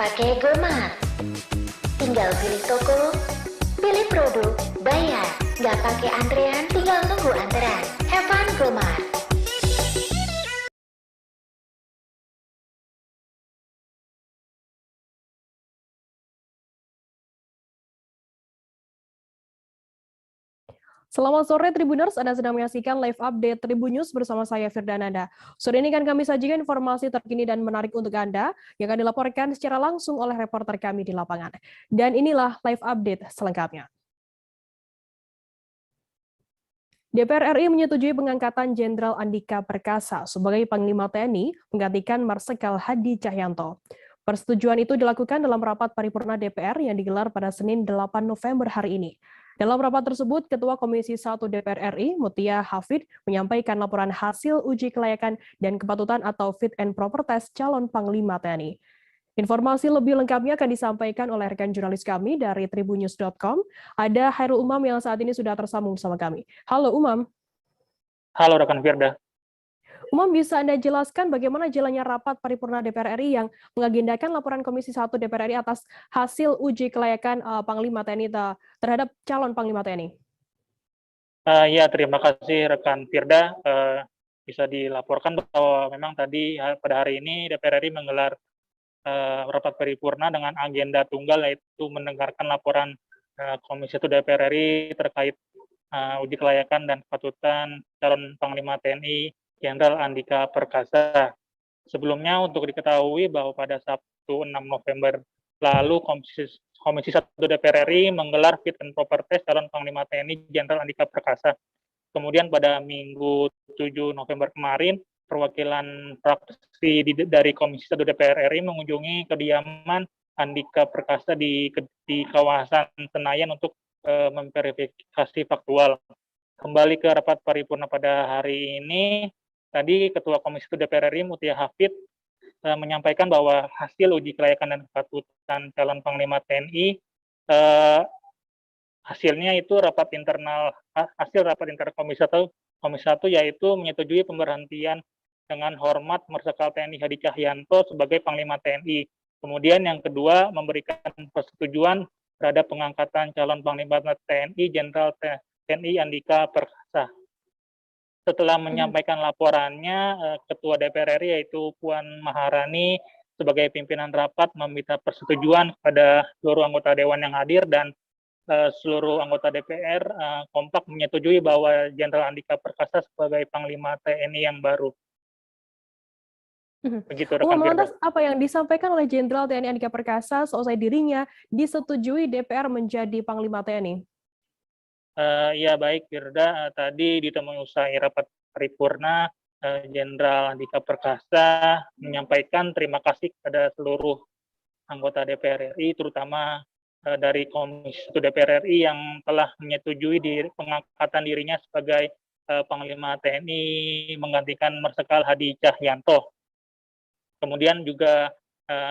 Pakai GoMart. Tinggal pilih toko, pilih produk, bayar. Nggak pakai antrean, tinggal tunggu antrean. Have fun GoMart. Selamat sore Tribuners, Anda sedang menyaksikan live update Tribun News bersama saya Firdananda. Sore ini kan kami sajikan informasi terkini dan menarik untuk Anda yang akan dilaporkan secara langsung oleh reporter kami di lapangan. Dan inilah live update selengkapnya. DPR RI menyetujui pengangkatan Jenderal Andika Perkasa sebagai Panglima TNI menggantikan Marsikal Hadi Cahyanto. Persetujuan itu dilakukan dalam rapat paripurna DPR yang digelar pada Senin 8 November hari ini. Dalam rapat tersebut, Ketua Komisi 1 DPR RI, Mutia Hafid, menyampaikan laporan hasil uji kelayakan dan kepatutan atau fit and proper test calon Panglima TNI. Informasi lebih lengkapnya akan disampaikan oleh rekan jurnalis kami dari tribunnews.com. Ada Hairul Umam yang saat ini sudah tersambung bersama kami. Halo Umam. Halo rekan Firda. Umam, bisa Anda jelaskan bagaimana jalannya rapat paripurna DPR RI yang mengagendakan laporan Komisi 1 DPR RI atas hasil uji kelayakan Panglima TNI terhadap calon Panglima TNI? Ya, terima kasih rekan Firda. Bisa dilaporkan bahwa memang tadi pada hari ini DPR RI menggelar rapat paripurna dengan agenda tunggal, yaitu mendengarkan laporan Komisi 1 DPR RI terkait uji kelayakan dan kepatutan calon Panglima TNI Jenderal Andika Perkasa. Sebelumnya untuk diketahui bahwa pada Sabtu 6 November lalu Komisi 1 DPR RI menggelar fit and proper test calon Panglima TNI Jenderal Andika Perkasa. Kemudian pada Minggu 7 November kemarin, perwakilan fraksi dari Komisi 1 DPR RI mengunjungi kediaman Andika Perkasa di kawasan Senayan untuk memverifikasi faktual. Kembali ke rapat paripurna pada hari ini, tadi Ketua Komisi 1 DPR RI Mutia Hafid menyampaikan bahwa hasil uji kelayakan dan kepatutan calon Panglima TNI hasilnya itu hasil rapat internal Komisi 1 yaitu menyetujui pemberhentian dengan hormat Marsikal TNI Hadi Cahyanto sebagai Panglima TNI. Kemudian yang kedua, memberikan persetujuan terhadap pengangkatan calon Panglima TNI Jenderal TNI Andika Perkasa. Setelah menyampaikan laporannya, Ketua DPR RI yaitu Puan Maharani sebagai pimpinan rapat meminta persetujuan kepada seluruh anggota Dewan yang hadir dan seluruh anggota DPR kompak menyetujui bahwa Jenderal Andika Perkasa sebagai Panglima TNI yang baru. Begitu rekan Firda. Lantas apa yang disampaikan oleh Jenderal TNI Andika Perkasa seusai dirinya disetujui DPR menjadi Panglima TNI? Ya baik Firda, tadi ditemui usai rapat paripurna, Jenderal Andika Perkasa menyampaikan terima kasih kepada seluruh anggota DPR RI, terutama dari Komisi 1 DPR RI yang telah menyetujui pengangkatan dirinya sebagai Panglima TNI menggantikan Marsikal Hadi Cahyanto. Kemudian juga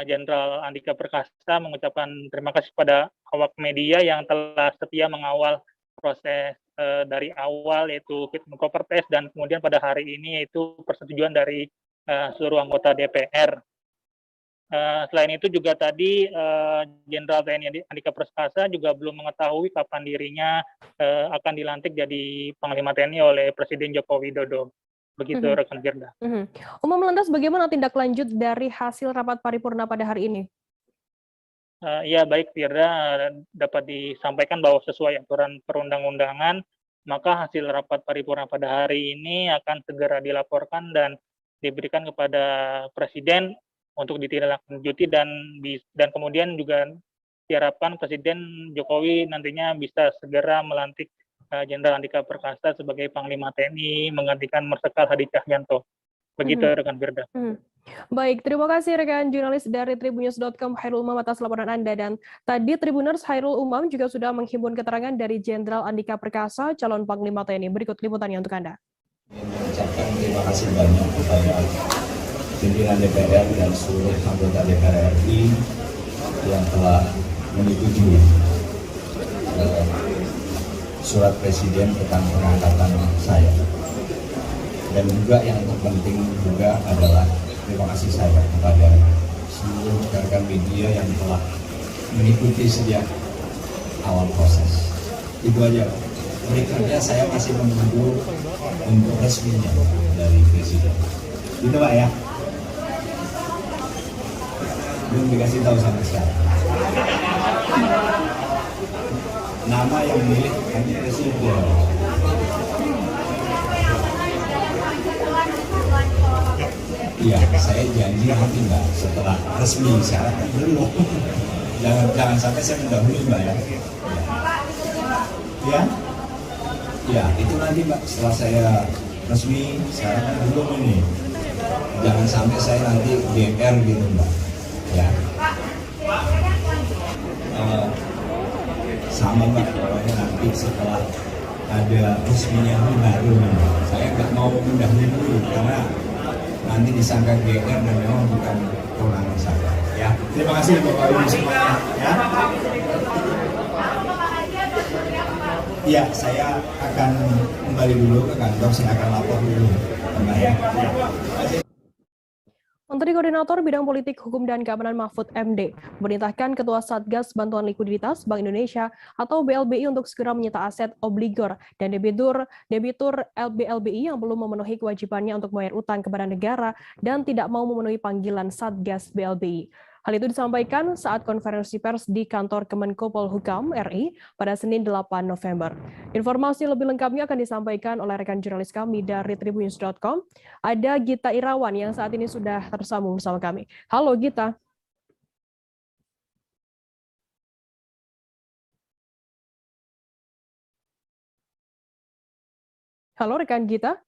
Jenderal Andika Perkasa mengucapkan terima kasih kepada awak media yang telah setia mengawal proses dari awal, yaitu fit and proper test, dan kemudian pada hari ini yaitu persetujuan dari seluruh anggota DPR. Selain itu juga tadi Jenderal TNI Andika Perkasa juga belum mengetahui kapan dirinya akan dilantik jadi Panglima TNI oleh Presiden Joko Widodo. Begitu rekan Firda. Umam, lantas bagaimana tindak lanjut dari hasil rapat paripurna pada hari ini? Ya baik Firda, dapat disampaikan bahwa sesuai aturan perundang-undangan, maka hasil rapat paripurna pada hari ini akan segera dilaporkan dan diberikan kepada Presiden untuk ditindaklanjuti dan kemudian juga diharapkan Presiden Jokowi nantinya bisa segera melantik Jenderal Andika Perkasa sebagai Panglima TNI menggantikan Marsikal Hadi Cahyanto. Begitu rekan Firda. Baik, terima kasih rekan jurnalis dari tribunnews.com Hairul Umam atas laporan Anda. Dan tadi Tribuners Hairul Umam juga sudah menghimpun keterangan dari Jenderal Andika Perkasa, calon Panglima TNI. Berikut liputannya untuk Anda. Mengucapkan terima kasih banyak kepada pimpinan DPR dan seluruh anggota DPR RI yang telah menyetujui surat Presiden tentang pengangkatan saya. Dan juga yang terpenting juga adalah terima kasih saya kepada seluruh rekan media yang telah mengikuti sejak awal proses. Itu aja. Berikutnya saya masih menunggu untuk resminya dari Presiden. Gitu Pak ya? Belum dikasih tahu sama sekali. Nama yang milih nanti Presiden. Iya, saya janji nanti Mbak setelah resmi syarat belum. Jangan sampai saya mendahului Mbak ya. Ya, ya itu nanti Mbak setelah saya resmi syarat belum ini. Jangan sampai saya nanti GR gitu Mbak. Ya. Sama Mbak, pokoknya nanti setelah ada resminya baru saya nggak mau mendahului dulu karena nanti disangka GR dan memang bukan kewenangan saya. Ya, terima kasih Bapak Ibu semuanya. Ya, ya saya akan kembali dulu ke kantor, saya akan lapor dulu, Mbak ya. Menteri Koordinator Bidang Politik, Hukum, dan Keamanan Mahfud MD memerintahkan Ketua Satgas Bantuan Likuiditas Bank Indonesia atau BLBI untuk segera menyita aset obligor dan debitur BLBI yang belum memenuhi kewajibannya untuk membayar utang kepada negara dan tidak mau memenuhi panggilan Satgas BLBI. Hal itu disampaikan saat konferensi pers di kantor Kemenko Polhukam RI pada Senin 8 November. Informasi lebih lengkapnya akan disampaikan oleh rekan jurnalis kami dari Tribunnews.com. Ada Gita Irawan yang saat ini sudah tersambung bersama kami. Halo Gita. Halo rekan Gita.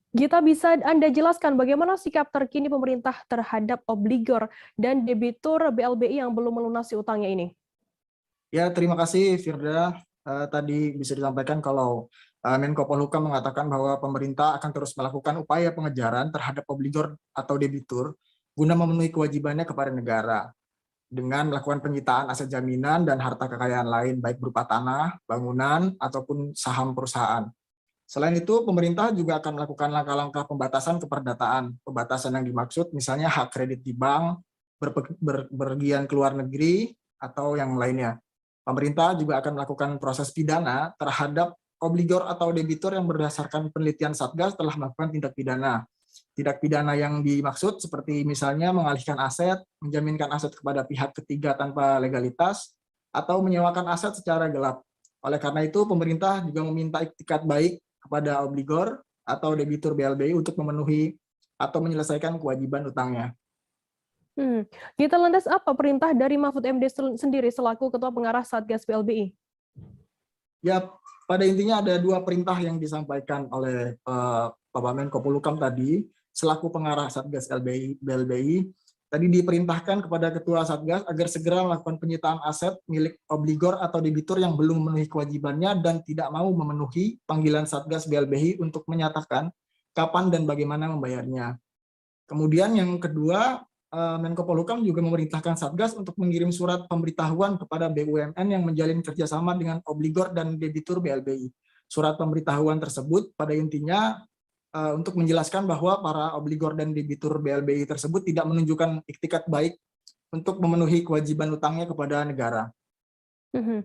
Gita, bisa Anda jelaskan bagaimana sikap terkini pemerintah terhadap obligor dan debitur BLBI yang belum melunasi utangnya ini? Ya, terima kasih Firda. Tadi bisa disampaikan kalau Menko Polhukam mengatakan bahwa pemerintah akan terus melakukan upaya pengejaran terhadap obligor atau debitur guna memenuhi kewajibannya kepada negara dengan melakukan penyitaan aset jaminan dan harta kekayaan lain baik berupa tanah, bangunan, ataupun saham perusahaan. Selain itu, pemerintah juga akan melakukan langkah-langkah pembatasan keperdataan. Pembatasan yang dimaksud misalnya hak kredit di bank, berpergian ke luar negeri, atau yang lainnya. Pemerintah juga akan melakukan proses pidana terhadap obligor atau debitur yang berdasarkan penelitian Satgas telah melakukan tindak pidana. Tindak pidana yang dimaksud seperti misalnya mengalihkan aset, menjaminkan aset kepada pihak ketiga tanpa legalitas, atau menyewakan aset secara gelap. Oleh karena itu, pemerintah juga meminta iktikat baik kepada obligor atau debitur BLBI untuk memenuhi atau menyelesaikan kewajiban utangnya. Kita lantas apa perintah dari Mahfud MD sendiri selaku Ketua Pengarah Satgas BLBI? Ya, pada intinya ada dua perintah yang disampaikan oleh Bapak Menko Polhukam tadi selaku Pengarah Satgas BLBI. Tadi diperintahkan kepada Ketua Satgas agar segera melakukan penyitaan aset milik obligor atau debitur yang belum memenuhi kewajibannya dan tidak mau memenuhi panggilan Satgas BLBI untuk menyatakan kapan dan bagaimana membayarnya. Kemudian yang kedua, Menko Polhukam juga memerintahkan Satgas untuk mengirim surat pemberitahuan kepada BUMN yang menjalin kerjasama dengan obligor dan debitur BLBI. Surat pemberitahuan tersebut pada intinya untuk menjelaskan bahwa para obligor dan debitur BLBI tersebut tidak menunjukkan iktikat baik untuk memenuhi kewajiban utangnya kepada negara. Mhm,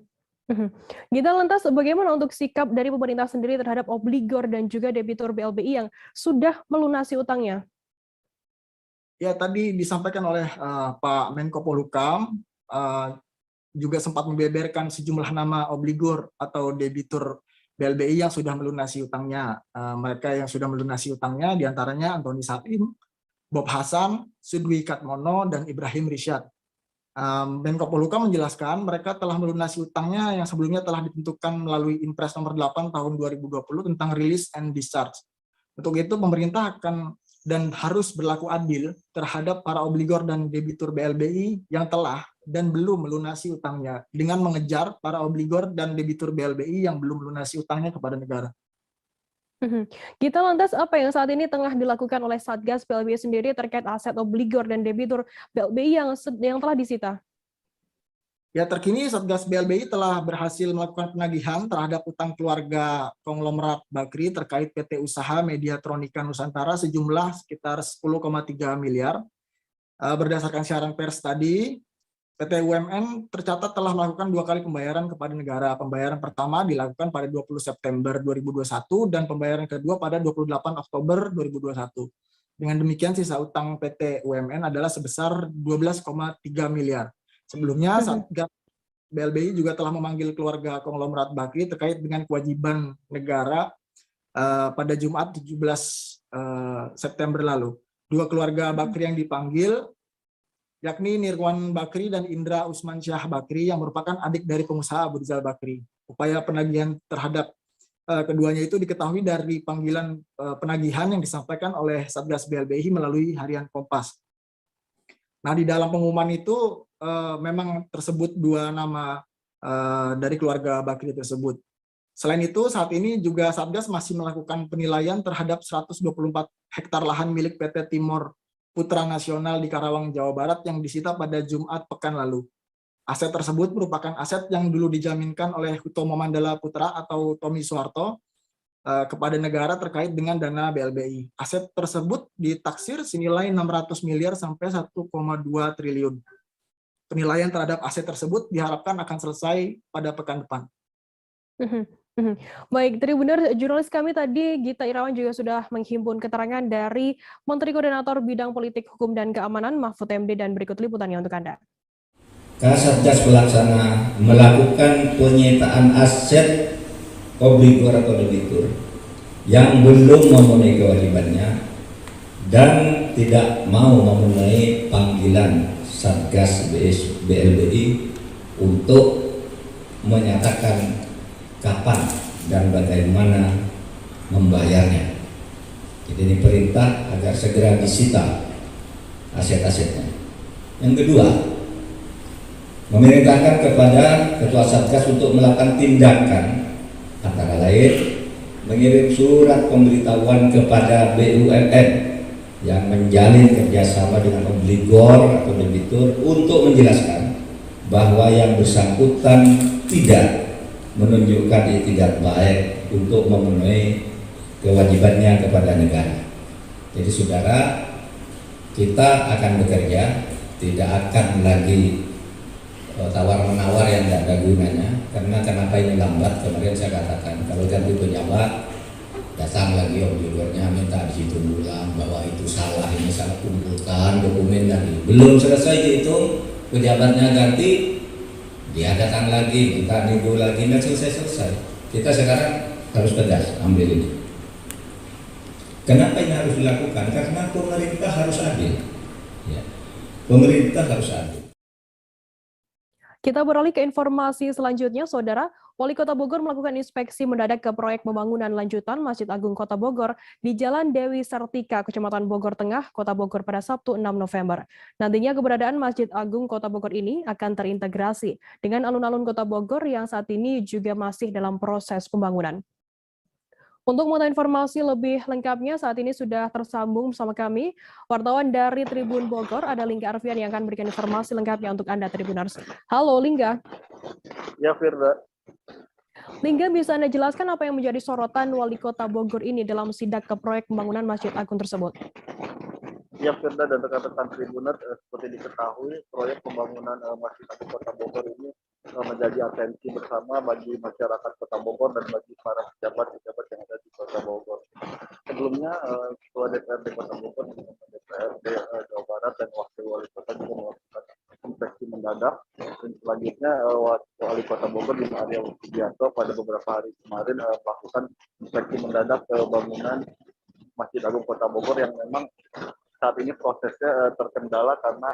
mhm. Gita, lantas bagaimana untuk sikap dari pemerintah sendiri terhadap obligor dan juga debitur BLBI yang sudah melunasi utangnya? Ya, tadi disampaikan oleh Pak Menko Polhukam, juga sempat membeberkan sejumlah nama obligor atau debitur BLBI yang sudah melunasi utangnya. Mereka yang sudah melunasi utangnya diantaranya Antoni Salim, Bob Hasan, Sudwi Katmono, dan Ibrahim Rishad. Menko Polhukam menjelaskan mereka telah melunasi utangnya yang sebelumnya telah ditentukan melalui Impres nomor 8 tahun 2020 tentang release and discharge. Untuk itu pemerintah akan dan harus berlaku adil terhadap para obligor dan debitur BLBI yang telah dan belum melunasi utangnya dengan mengejar para obligor dan debitur BLBI yang belum melunasi utangnya kepada negara. Kita lantas apa yang saat ini tengah dilakukan oleh Satgas BLBI sendiri terkait aset obligor dan debitur BLBI yang telah disita? Ya, terkini Satgas BLBI telah berhasil melakukan penagihan terhadap utang keluarga konglomerat Bakri terkait PT Usaha Mediatronika Nusantara sejumlah sekitar 10,3 miliar. Berdasarkan siaran pers tadi, PT UMN tercatat telah melakukan 2 kali pembayaran kepada negara. Pembayaran pertama dilakukan pada 20 September 2021 dan pembayaran kedua pada 28 Oktober 2021. Dengan demikian sisa utang PT UMN adalah sebesar 12,3 miliar. Sebelumnya, Satgas BLBI juga telah memanggil keluarga konglomerat Bakri terkait dengan kewajiban negara pada Jumat 17 September lalu. 2 keluarga Bakri yang dipanggil, yakni Nirwan Bakri dan Indra Usman Syah Bakri yang merupakan adik dari pengusaha Abu Rizal Bakri. Upaya penagihan terhadap keduanya itu diketahui dari panggilan penagihan yang disampaikan oleh Satgas BLBI melalui Harian Kompas. Nah, di dalam pengumuman itu memang tersebut 2 nama dari keluarga Bakri tersebut. Selain itu, saat ini juga Satgas masih melakukan penilaian terhadap 124 hektar lahan milik PT Timor Putra Nasional di Karawang, Jawa Barat yang disita pada Jumat pekan lalu. Aset tersebut merupakan aset yang dulu dijaminkan oleh Hutomo Mandala Putra atau Tommy Soeharto kepada negara terkait dengan dana BLBI. Aset tersebut ditaksir senilai 600 miliar sampai 1,2 triliun. Penilaian terhadap aset tersebut diharapkan akan selesai pada pekan depan. Baik, Tribuners, jurnalis kami tadi Gita Irawan juga sudah menghimpun keterangan dari Menteri Koordinator Bidang Politik, Hukum, dan Keamanan Mahfud MD dan berikut liputannya untuk Anda. Kasatgas Pelaksana melakukan penyitaan aset obligor atau debitur yang belum memenuhi kewajibannya dan tidak mau memenuhi panggilan Satgas BLBI untuk menyatakan kapan dan bagaimana membayarnya. Jadi ini perintah agar segera disita aset-asetnya. Yang kedua, memerintahkan kepada Ketua Satgas untuk melakukan tindakan antara lain mengirim surat pemberitahuan kepada BUMN yang menjalin kerjasama dengan obligor atau debitur untuk menjelaskan bahwa yang bersangkutan tidak menunjukkan itikat baik untuk memenuhi kewajibannya kepada negara. Jadi saudara, kita akan bekerja, tidak akan lagi tawar-menawar yang tidak ada gunanya. Karena kenapa ini lambat, kemarin saya katakan kalau ganti pejabat datang lagi obligornya minta dihitung ulang bahwa itu salah, ini salah, kumpulkan dokumen lagi, belum selesai dihitung pejabatnya ganti, dia datang lagi minta nunggu lagi, nggak selesai. Kita sekarang harus tegas ambil ini. Kenapa ini harus dilakukan? Karena pemerintah harus adil ya. Pemerintah harus adil. Kita beralih ke informasi selanjutnya, Saudara. Wali Kota Bogor melakukan inspeksi mendadak ke proyek pembangunan lanjutan Masjid Agung Kota Bogor di Jalan Dewi Sartika, Kecamatan Bogor Tengah, Kota Bogor pada Sabtu 6 November. Nantinya keberadaan Masjid Agung Kota Bogor ini akan terintegrasi dengan alun-alun Kota Bogor yang saat ini juga masih dalam proses pembangunan. Untuk mengetahui informasi lebih lengkapnya, saat ini sudah tersambung bersama kami, wartawan dari Tribun Bogor, ada Lingga Arfian yang akan memberikan informasi lengkapnya untuk Anda, Tribuners. Halo, Lingga. Ya, Firda. Lingga, bisa Anda jelaskan apa yang menjadi sorotan Wali Kota Bogor ini dalam sidak ke proyek pembangunan Masjid Agung tersebut? Ya, Firda dan rekan-rekan Tribuners, seperti diketahui, proyek pembangunan Masjid Agung Kota Bogor ini menjadi atensi bersama bagi masyarakat Kota Bogor dan bagi para pejabat-pejabat yang ada di Kota Bogor. Sebelumnya, Ketua DPRD Kota Bogor, DPRD Jawa Barat dan Wakil Wali Kota juga melakukan inspeksi mendadak. Dan selanjutnya, Wali Kota Bogor Bima Arya Sugiarto pada beberapa hari kemarin melakukan inspeksi mendadak ke bangunan Masjid Agung Kota Bogor yang memang saat ini prosesnya terkendala karena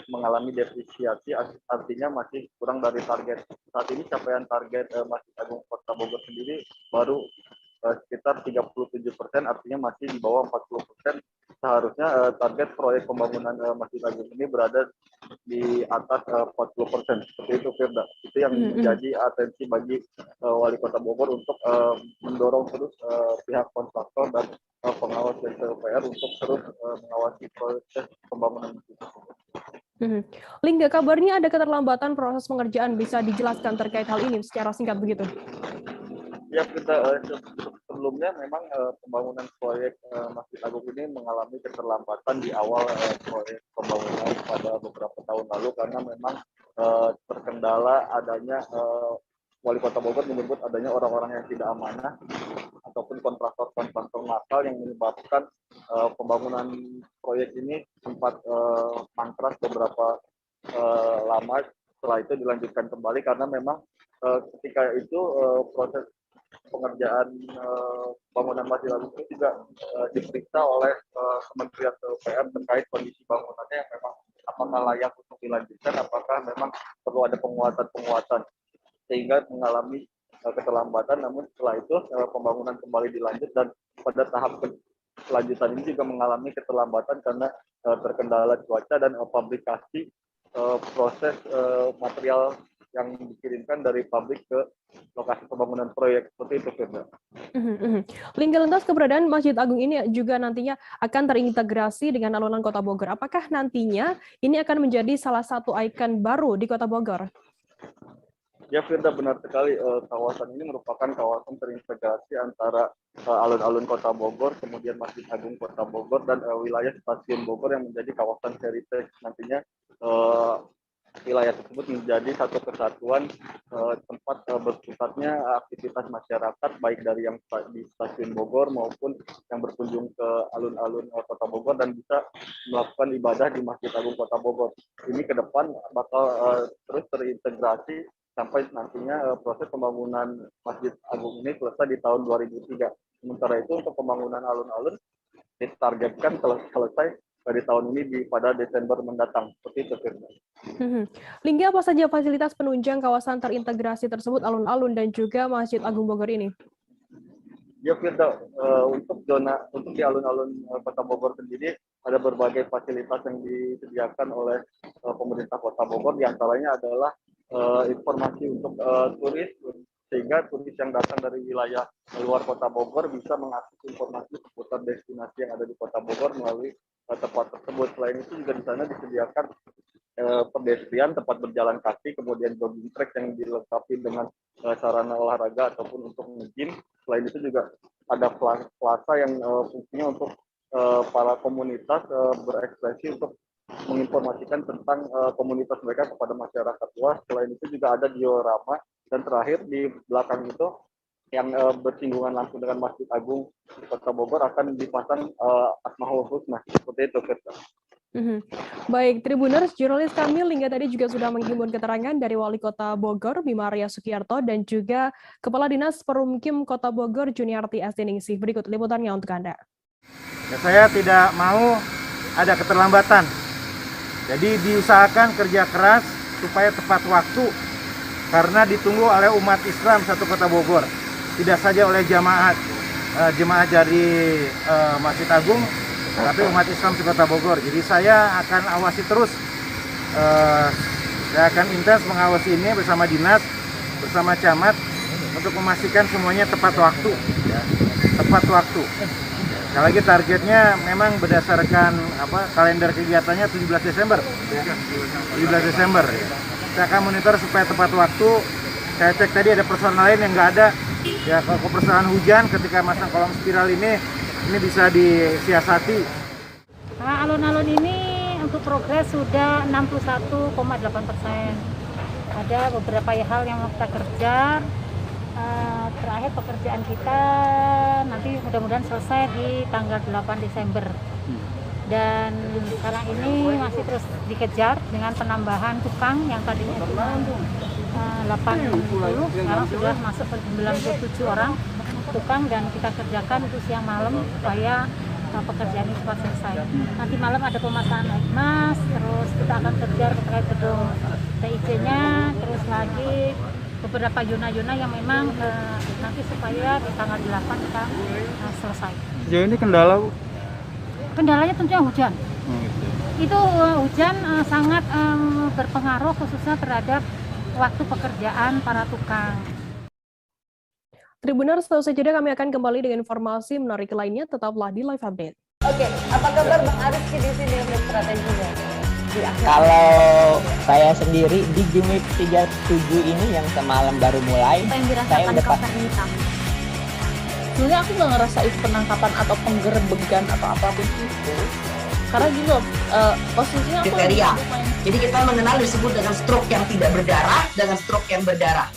mengalami depresiasi, artinya masih kurang dari target. Saat ini capaian target Masjid Agung Kota Bogor sendiri baru sekitar 37%, artinya masih di bawah 40%. Seharusnya target proyek pembangunan Masjid Agung ini berada di atas 40%. Seperti itu, Firda. Itu yang menjadi atensi bagi Wali Kota Bogor untuk mendorong terus pihak kontraktor dan pengawas dari PUPR untuk terus mengawasi proses pembangunan itu. Lingga, kabarnya ada keterlambatan proses pengerjaan. Bisa dijelaskan terkait hal ini secara singkat begitu? Ya, kita sebelumnya memang pembangunan proyek Masjid Agung ini mengalami keterlambatan di awal proyek pembangunan pada beberapa tahun lalu karena memang terkendala adanya Wali Kota Bogor menyebut adanya orang-orang yang tidak amanah ataupun kontraktor nakal yang menyebabkan pembangunan proyek ini sempat mangkrak beberapa lama. Setelah itu dilanjutkan kembali karena memang ketika itu proses pengerjaan bangunan Masjid Agung ini juga diperiksa oleh Kementerian PUPR terkait kondisi bangunannya yang memang apakah layak untuk dilanjutkan, apakah memang perlu ada penguatan sehingga mengalami keterlambatan. Namun setelah itu pembangunan kembali dilanjut dan pada tahap kelanjutan ini juga mengalami keterlambatan karena terkendala cuaca dan fabrikasi proses material yang dikirimkan dari pabrik ke lokasi pembangunan proyek. Seperti itu, Firda. Lingga, lantas keberadaan Masjid Agung ini juga nantinya akan terintegrasi dengan alun-alun Kota Bogor. Apakah nantinya ini akan menjadi salah satu ikon baru di Kota Bogor? Ya, Firda, benar sekali. Kawasan ini merupakan kawasan terintegrasi antara alun-alun Kota Bogor, kemudian Masjid Agung Kota Bogor, dan wilayah Stasiun Bogor yang menjadi kawasan heritage. Nantinya wilayah tersebut menjadi satu kesatuan tempat berpusatnya aktivitas masyarakat, baik dari yang di Stasiun Bogor maupun yang berkunjung ke alun-alun Kota Bogor dan bisa melakukan ibadah di Masjid Agung Kota Bogor. Ini ke depan bakal terus terintegrasi sampai nantinya proses pembangunan Masjid Agung ini selesai di tahun 2003. Sementara itu untuk pembangunan alun-alun ditargetkan selesai dari tahun ini pada Desember mendatang. Seperti itu, Firda. Lingga, apa saja fasilitas penunjang kawasan terintegrasi tersebut, alun-alun dan juga Masjid Agung Bogor ini? Ya, Firda, untuk di alun-alun Kota Bogor sendiri ada berbagai fasilitas yang disediakan oleh pemerintah Kota Bogor. Di antaranya adalah informasi untuk turis, sehingga turis yang datang dari wilayah luar Kota Bogor bisa mengakses informasi seputar destinasi yang ada di Kota Bogor melalui tempat tersebut. Selain itu juga di sana disediakan pedestrian, tempat berjalan kaki, kemudian jogging track yang dilengkapi dengan sarana olahraga ataupun untuk nge-gym. Selain itu juga ada plaza yang fungsinya untuk para komunitas berekspresi untuk menginformasikan tentang komunitas mereka kepada masyarakat luas. Selain itu juga ada diorama, dan terakhir di belakang itu yang bersinggungan langsung dengan Masjid Agung Kota Bogor akan dipasang Asmaul Husna. Seperti itu, Firda. Baik, Tribuners, jurnalis kami Lingga tadi juga sudah menghimpun keterangan dari Wali Kota Bogor Bima Arya Sugiarto dan juga Kepala Dinas Perumkim Kota Bogor Juniarti Astiningsih. Berikut liputannya untuk Anda. Ya, saya tidak mau ada keterlambatan. Jadi diusahakan kerja keras supaya tepat waktu karena ditunggu oleh umat Islam satu Kota Bogor. Tidak saja oleh jemaah dari Masjid Agung, tapi umat Islam di Kota Bogor. Jadi saya akan awasi terus, saya akan intens mengawasi ini bersama dinas, bersama camat untuk memastikan semuanya tepat waktu, ya, tepat waktu. Sekali lagi targetnya memang berdasarkan kalender kegiatannya 17 Desember. 17 Desember. Ya. Kita akan monitor supaya tepat waktu Saya cek tadi ada personal lain yang nggak ada. Ya kalau persoalan hujan ketika masang kolom spiral ini bisa disiasati. Nah, alun-alun ini untuk progres sudah 61,8%. Ada beberapa hal yang mau kita kerja. Terakhir pekerjaan kita nanti mudah-mudahan selesai di tanggal 8 Desember. Dan sekarang ini masih terus dikejar dengan penambahan tukang yang tadinya cuma 80, sekarang sudah masuk ke 97 orang tukang, dan kita kerjakan itu siang malam supaya pekerjaan ini cepat selesai. Nanti malam ada pemasangan air mas, terus kita akan kejar terkait gedung TIC-nya, terus lagi beberapa zona-zona yang memang nanti supaya di tanggal 8 kita selesai. Sejauh ini kendala, Bu? Kendalanya tentunya hujan. Itu hujan sangat berpengaruh khususnya terhadap waktu pekerjaan para tukang. Tribuners, setelah saja kami akan kembali dengan informasi menarik lainnya. Tetaplah di Live Update. Oke, apa kabar Bang Aris di sini untuk strateginya? Kalau saya sendiri di Jumit 37 ini yang semalam baru mulai, Apa yang saya dirasakan udah Kopernita? Sebenarnya aku nggak ngerasain penangkapan atau penggerebekan atau apapun itu, karena gini loh, posisinya aku kriteria. Jadi kita mengenal disebut dengan stroke yang tidak berdarah dengan stroke yang berdarah.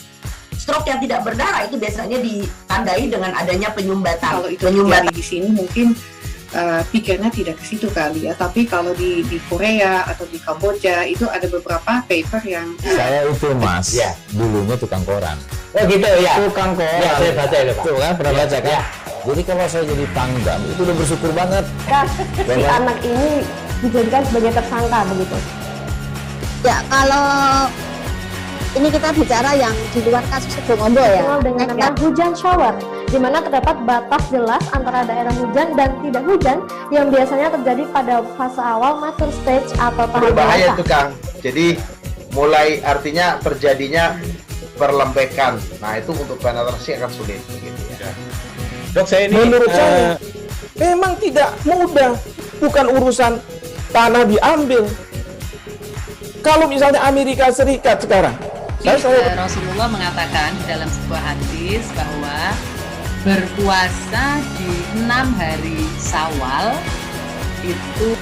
Stroke yang tidak berdarah itu biasanya ditandai dengan adanya penyumbatan. Kalau itu terjadi di sini mungkin pikirnya tidak ke situ kali ya, tapi kalau di Korea atau di Kamboja itu ada beberapa paper yang saya itu mas, ya, dulunya tukang koran. Oh gitu ya, Tukang koran. Ya, saya baca itu Pak. Tuh kan pernah baca kan? Ya. Jadi kalau saya jadi pangdam itu udah bersyukur banget. Si anak ini dijadikan sebagai tersangka begitu. Ya, kalau ini kita bicara yang di luar kasus Sebongombo ya. Dengan nama hujan shower, di mana terdapat batas jelas antara daerah hujan dan tidak hujan yang biasanya terjadi pada fase awal mature stage atau tahap berbahaya dewasa. itu Kang. Jadi mulai artinya terjadinya perlembekan. Nah itu untuk penetrasi akan sulit. Begitu ya. Dok, saya ini menurut saya memang tidak mudah, bukan urusan tanah diambil. Kalau misalnya Amerika Serikat sekarang, Rasulullah mengatakan dalam sebuah hadis bahwa berpuasa di 6 hari Syawal itu.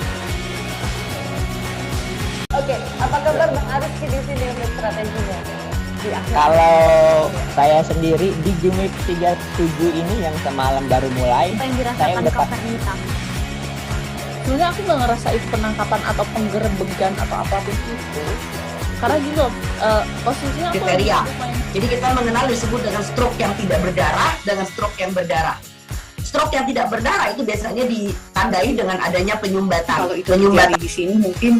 Oke, apa kabar Bang Aris di sini untuk strateginya? Kalau saya sendiri di Jumit 37 ini yang semalam baru mulai, Apa yang saya dirasakan udah Kopernita? sebenarnya aku nggak ngerasain penangkapan atau penggerebekan atau apapun itu, karena gini loh, posisinya aku kriteria. Jadi kita mengenal disebut dengan stroke yang tidak berdarah dengan stroke yang berdarah. Stroke yang tidak berdarah itu biasanya ditandai dengan adanya penyumbatan. Kalau itu terjadi di sini mungkin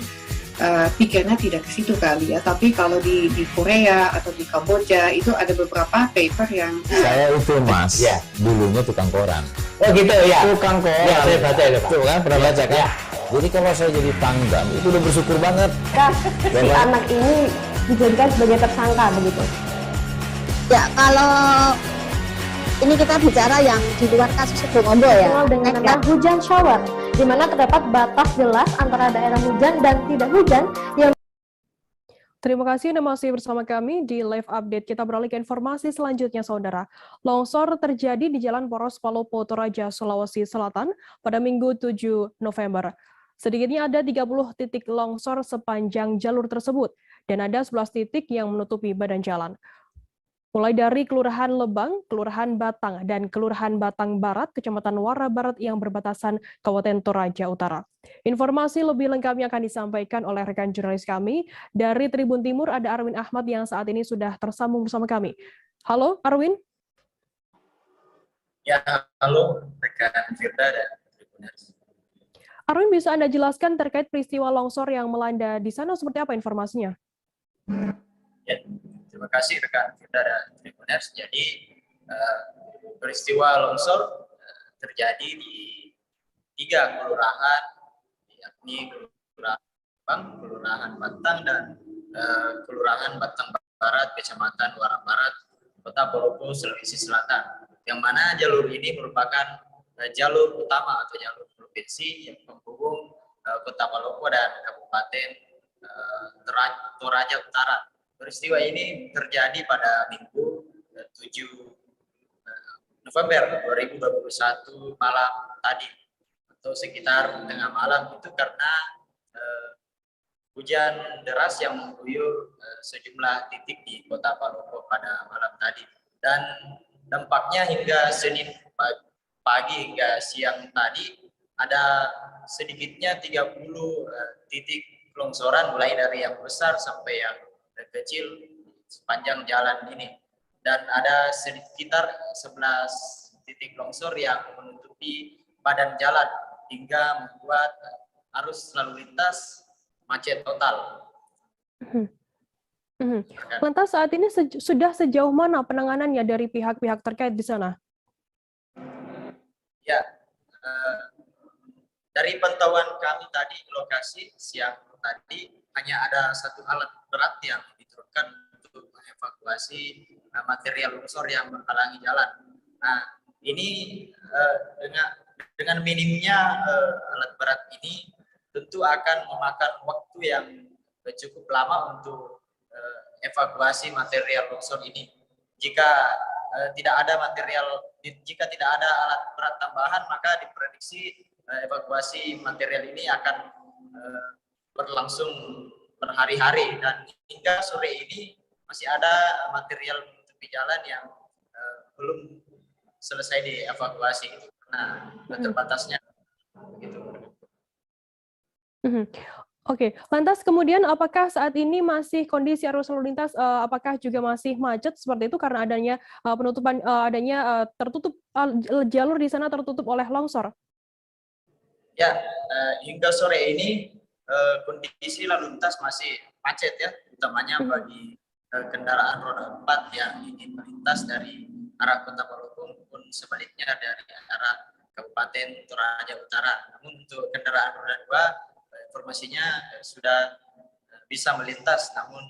pikirnya tidak ke situ kali ya, tapi kalau di Korea atau di Kamboja itu ada beberapa paper yang saya itu mas, ya, dulunya tukang koran. Oh gitu ya, Tukang koran. Ya, saya baca itu Pak. Tuh kan pernah baca kan? Ya. Jadi kalau saya jadi pangdam itu udah bersyukur banget. Si anak ini dijadikan sebagai tersangka begitu. Ya, kalau ini kita bicara yang di luar kasus Sebongombo ya. Dengan nama hujan shower, di mana terdapat batas jelas antara daerah hujan dan tidak hujan yang. Terima kasih Anda masih bersama kami di Live Update. Kita beralih ke informasi selanjutnya, Saudara. Longsor terjadi di Jalan Poros Palopo Toraja, Sulawesi Selatan pada Minggu 7 November. Sedikitnya ada 30 titik longsor sepanjang jalur tersebut, dan ada 11 titik yang menutupi badan jalan. Mulai dari Kelurahan Lebang, Kelurahan Batang, dan Kelurahan Batang Barat, Kecamatan Wara Barat yang berbatasan Kabupaten Toraja Utara. Informasi lebih lengkapnya akan disampaikan oleh rekan jurnalis kami. Dari Tribun Timur ada Arwin Ahmad yang saat ini sudah tersambung bersama kami. Halo, Arwin. Ya, halo rekan Firda dan Tribuners. Arwin, bisa Anda jelaskan terkait peristiwa longsor yang melanda di sana seperti apa informasinya? Ya, terima kasih rekan Firda dan Tribuners. Jadi peristiwa longsor terjadi di 3 kelurahan, yakni Kelurahan Bang, Kelurahan Batang, dan Kelurahan Batang Barat, Kecamatan Wara Barat, Kota Palopo, Sulawesi Selatan. Yang mana jalur ini merupakan jalur utama atau jalur provinsi yang menghubung Kota Palopo dan Kabupaten Toraja Utara. peristiwa ini terjadi pada Minggu 7 November 2021 malam tadi atau sekitar tengah malam, itu karena hujan deras yang mengguyur sejumlah titik di Kota Palopo pada malam tadi, dan dampaknya hingga Senin pagi hingga siang tadi ada sedikitnya 30 titik longsoran, mulai dari yang besar sampai yang kecil sepanjang jalan ini, dan ada sekitar 11 titik longsor yang menutupi badan jalan hingga membuat arus lalu lintas macet total. Lantas saat ini sudah sejauh mana penanganannya dari pihak-pihak terkait di sana? Ya, dari pantauan kami tadi di lokasi siang tadi hanya ada satu alat berat yang diturunkan untuk mengevakuasi material longsor yang menghalangi jalan. Nah, ini dengan minimnya alat berat ini tentu akan memakan waktu yang cukup lama untuk evakuasi material longsor ini. Jika tidak ada alat berat tambahan, maka diprediksi evakuasi material ini akan berlangsung berhari-hari, dan hingga sore ini masih ada material menutupi jalan yang belum selesai dievakuasi karena terbatasnya gitu. Oke, lantas kemudian apakah saat ini masih kondisi arus lalu lintas apakah juga masih macet seperti itu karena adanya penutupan tertutup jalur di sana tertutup oleh longsor? Ya, hingga sore ini kondisi lalu lintas masih macet ya, utamanya bagi kendaraan roda 4 yang ingin melintas dari arah Kota Palopo maupun sebaliknya dari arah Kabupaten Toraja Utara. Namun untuk kendaraan roda 2 informasinya sudah bisa melintas, namun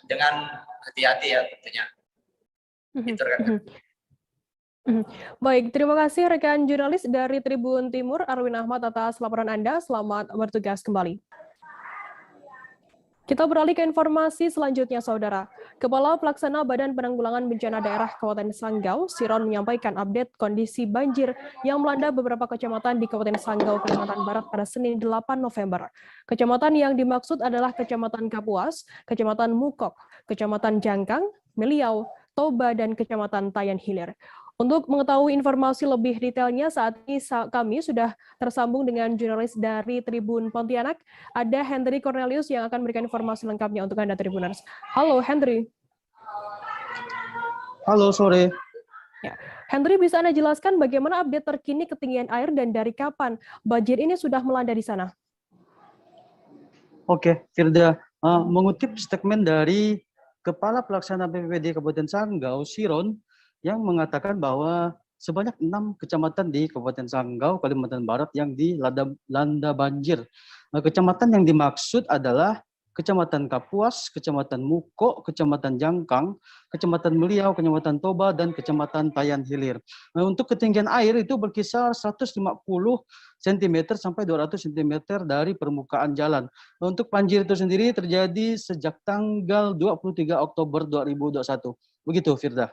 dengan hati-hati ya tentunya. Gitu, Baik, terima kasih rekan jurnalis dari Tribun Timur, Arwin Ahmad, atas laporan Anda. Selamat bertugas kembali. Kita beralih ke informasi selanjutnya, Saudara. Kepala Pelaksana Badan Penanggulangan Bencana Daerah Kabupaten Sanggau, Siron, menyampaikan update kondisi banjir yang melanda beberapa kecamatan di Kabupaten Sanggau, Kalimantan Barat pada Senin 8 November. Kecamatan yang dimaksud adalah Kecamatan Kapuas, Kecamatan Mukok, Kecamatan Jangkang, Meliau, Toba, dan Kecamatan Tayan Hilir. Untuk mengetahui informasi lebih detailnya, saat ini kami sudah tersambung dengan jurnalis dari Tribun Pontianak. Ada Henry Cornelius yang akan memberikan informasi lengkapnya untuk Anda Tribuners. Halo Henry. Halo, sore. Ya. Henry, bisa Anda jelaskan bagaimana update terkini ketinggian air dan dari kapan banjir ini sudah melanda di sana? Oke, Firda. Mengutip statement dari Kepala Pelaksana BPBD Kabupaten Sanggau, Siron, yang mengatakan bahwa sebanyak 6 kecamatan di Kabupaten Sanggau, Kalimantan Barat yang dilanda banjir. Kecamatan yang dimaksud adalah Kecamatan Kapuas, Kecamatan Mukok, Kecamatan Jangkang, Kecamatan Meliau, Kecamatan Toba, dan Kecamatan Tayan Hilir. Untuk ketinggian air itu berkisar 150 cm sampai 200 cm dari permukaan jalan. Untuk banjir itu sendiri terjadi sejak tanggal 23 Oktober 2021. Begitu, Firda.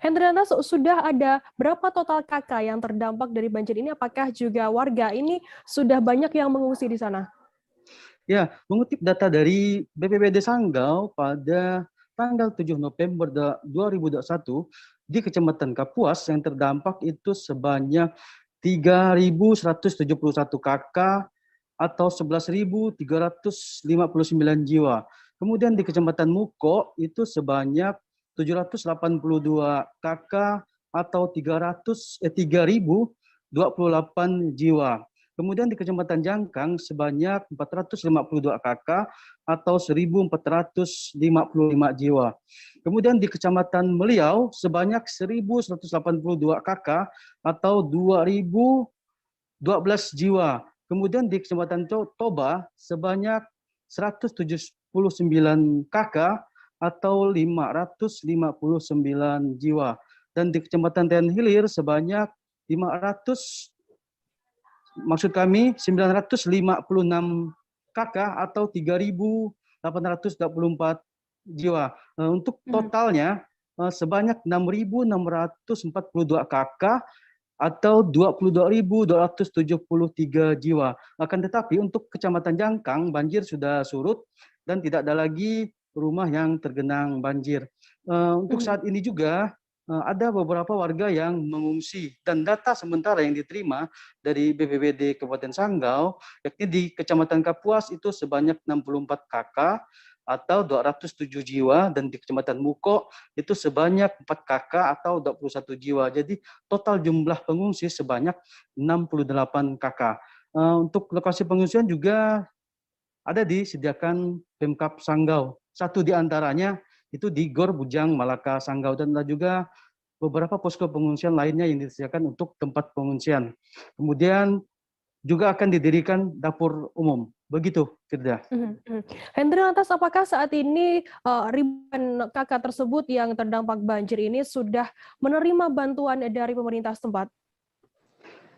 Henry, sudah ada berapa total KK yang terdampak dari banjir ini? Apakah juga warga ini sudah banyak yang mengungsi di sana? Ya, mengutip data dari BPBD Sanggau pada tanggal 7 November 2021, di Kecamatan Kapuas yang terdampak itu sebanyak 3.171 KK atau 11.359 jiwa. Kemudian di Kecamatan Mukok itu sebanyak 782 KK atau 3.028 jiwa. Kemudian di Kecamatan Jangkang sebanyak 452 KK atau 1.455 jiwa. Kemudian di Kecamatan Meliau sebanyak 1.182 KK atau 2.012 jiwa. Kemudian di Kecamatan Toba sebanyak 179 KK atau 559 jiwa. Dan di Kecamatan Tayan Hilir sebanyak 956 KK atau 3.824 jiwa. Untuk totalnya sebanyak 6.642 KK atau 22.273 jiwa. Akan tetapi untuk Kecamatan Jangkang banjir sudah surut dan tidak ada lagi rumah yang tergenang banjir. Untuk saat ini juga ada beberapa warga yang mengungsi dan data sementara yang diterima dari BPBD Kabupaten Sanggau yakni di Kecamatan Kapuas itu sebanyak 64 KK atau 207 jiwa dan di Kecamatan Muko itu sebanyak 4 KK atau 21 jiwa. Jadi total jumlah pengungsi sebanyak 68 KK. Untuk lokasi pengungsian juga ada disediakan Pemkab Sanggau. Satu di antaranya itu di Gor Bujang Malaka Sanggau dan ada juga beberapa posko pengungsian lainnya yang disediakan untuk tempat pengungsian. Kemudian juga akan didirikan dapur umum. Begitu, Firda. Hendri, lantas apakah saat ini ribuan kakak tersebut yang terdampak banjir ini sudah menerima bantuan dari pemerintah setempat?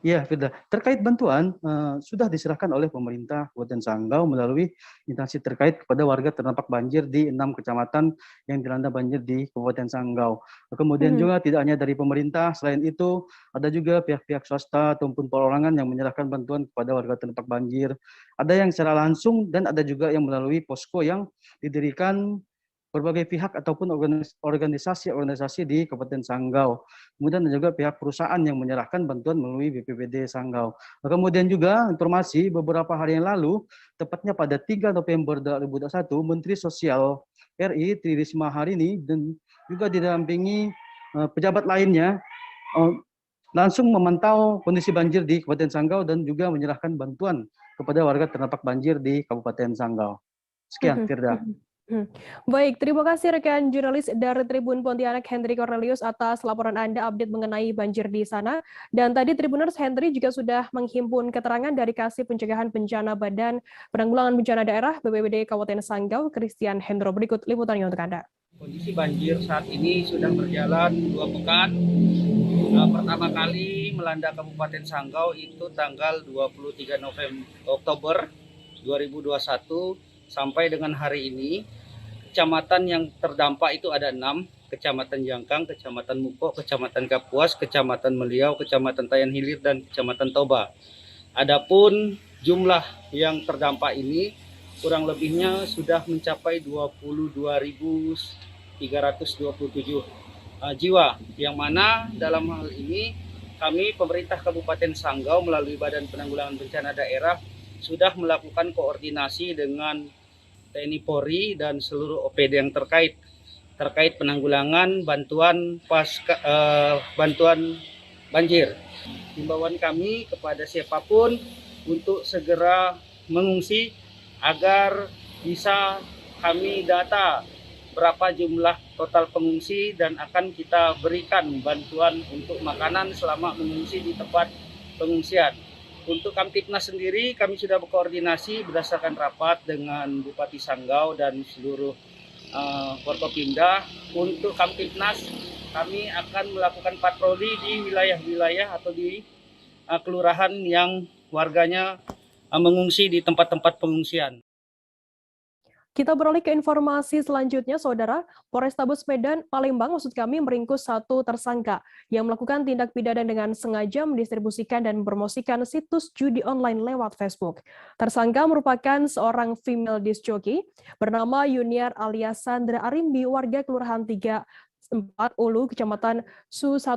Ya, Firda. Terkait bantuan, sudah diserahkan oleh pemerintah Kabupaten Sanggau melalui instansi terkait kepada warga terdampak banjir di 6 kecamatan yang dilanda banjir di Kabupaten Sanggau. Kemudian juga tidak hanya dari pemerintah, selain itu ada juga pihak-pihak swasta ataupun perorangan yang menyerahkan bantuan kepada warga terdampak banjir. Ada yang secara langsung dan ada juga yang melalui posko yang didirikan berbagai pihak ataupun organisasi-organisasi di Kabupaten Sanggau. Kemudian ada juga pihak perusahaan yang menyerahkan bantuan melalui BPBD Sanggau. Kemudian juga informasi beberapa hari yang lalu, tepatnya pada 3 November 2021, Menteri Sosial RI Tri Risma Harini dan juga didampingi pejabat lainnya langsung memantau kondisi banjir di Kabupaten Sanggau dan juga menyerahkan bantuan kepada warga terdampak banjir di Kabupaten Sanggau. Sekian, Firda. Baik, terima kasih rekan jurnalis dari Tribun Pontianak Hendri Cornelius atas laporan Anda update mengenai banjir di sana. Dan tadi Tribuners Hendri juga sudah menghimpun keterangan dari Kasih Pencegahan Bencana Badan Penanggulangan Bencana Daerah BPBD Kabupaten Sanggau, Christian Hendro. Berikut liputannya untuk Anda. Kondisi banjir saat ini sudah berjalan 2 pekan. Pertama kali melanda Kabupaten Sanggau itu tanggal 23 Oktober 2021 sampai dengan hari ini. Kecamatan yang terdampak itu ada 6, Kecamatan Jangkang, Kecamatan Muko, Kecamatan Kapuas, Kecamatan Meliau, Kecamatan Tayan Hilir, dan Kecamatan Toba. Adapun jumlah yang terdampak ini kurang lebihnya sudah mencapai 22.327 jiwa, yang mana dalam hal ini kami pemerintah Kabupaten Sanggau melalui Badan Penanggulangan Bencana Daerah sudah melakukan koordinasi dengan TNI Polri dan seluruh OPD yang terkait penanggulangan bantuan bantuan banjir. Himbauan kami kepada siapapun untuk segera mengungsi agar bisa kami data berapa jumlah total pengungsi dan akan kita berikan bantuan untuk makanan selama mengungsi di tempat pengungsian. Untuk Kamtipnas sendiri, kami sudah berkoordinasi berdasarkan rapat dengan Bupati Sanggau dan seluruh Forkopimda. Untuk Kamtipnas, kami akan melakukan patroli di wilayah-wilayah atau di kelurahan yang warganya mengungsi di tempat-tempat pengungsian. Kita beralih ke informasi selanjutnya, Saudara. Polrestabes Medan, Palembang, maksud kami meringkus 1 tersangka yang melakukan tindak pidana dengan sengaja mendistribusikan dan mempromosikan situs judi online lewat Facebook. Tersangka merupakan seorang female disc jockey bernama Yuniar alias Sandra Arimbi, warga Kelurahan 34 Ulu, Kecamatan Su 1,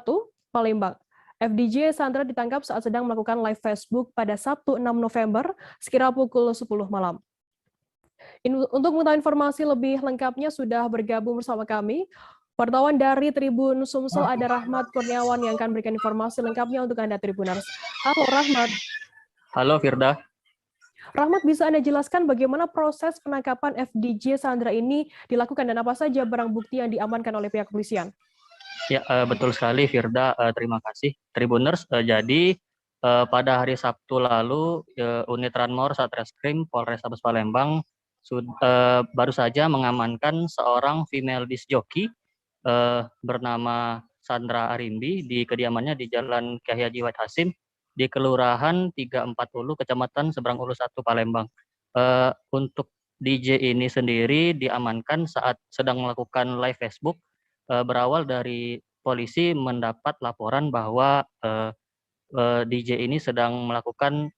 Palembang. FDJ Sandra ditangkap saat sedang melakukan live Facebook pada Sabtu 6 November sekira pukul 10 malam. Untuk mengetahui informasi lebih lengkapnya sudah bergabung bersama kami wartawan dari Tribun Sumsel, ada Rahmat Kurniawan yang akan berikan informasi lengkapnya untuk Anda Tribuners. Halo Rahmat. Halo Firda. Rahmat, bisa Anda jelaskan bagaimana proses penangkapan FDJ Sandra ini dilakukan dan apa saja barang bukti yang diamankan oleh pihak kepolisian? Ya, betul sekali Firda, terima kasih Tribuners. Jadi pada hari Sabtu lalu unit Ranmor Satreskrim Polrestabes Palembang baru saja mengamankan seorang female disc jockey bernama Sandra Arimbi di kediamannya di Jalan Kyai Haji Wahid Hasim di Kelurahan 34 Ulu, Kecamatan Seberang Ulu 1, Palembang. Untuk DJ ini sendiri diamankan saat sedang melakukan live Facebook, berawal dari polisi mendapat laporan bahwa DJ ini sedang melakukan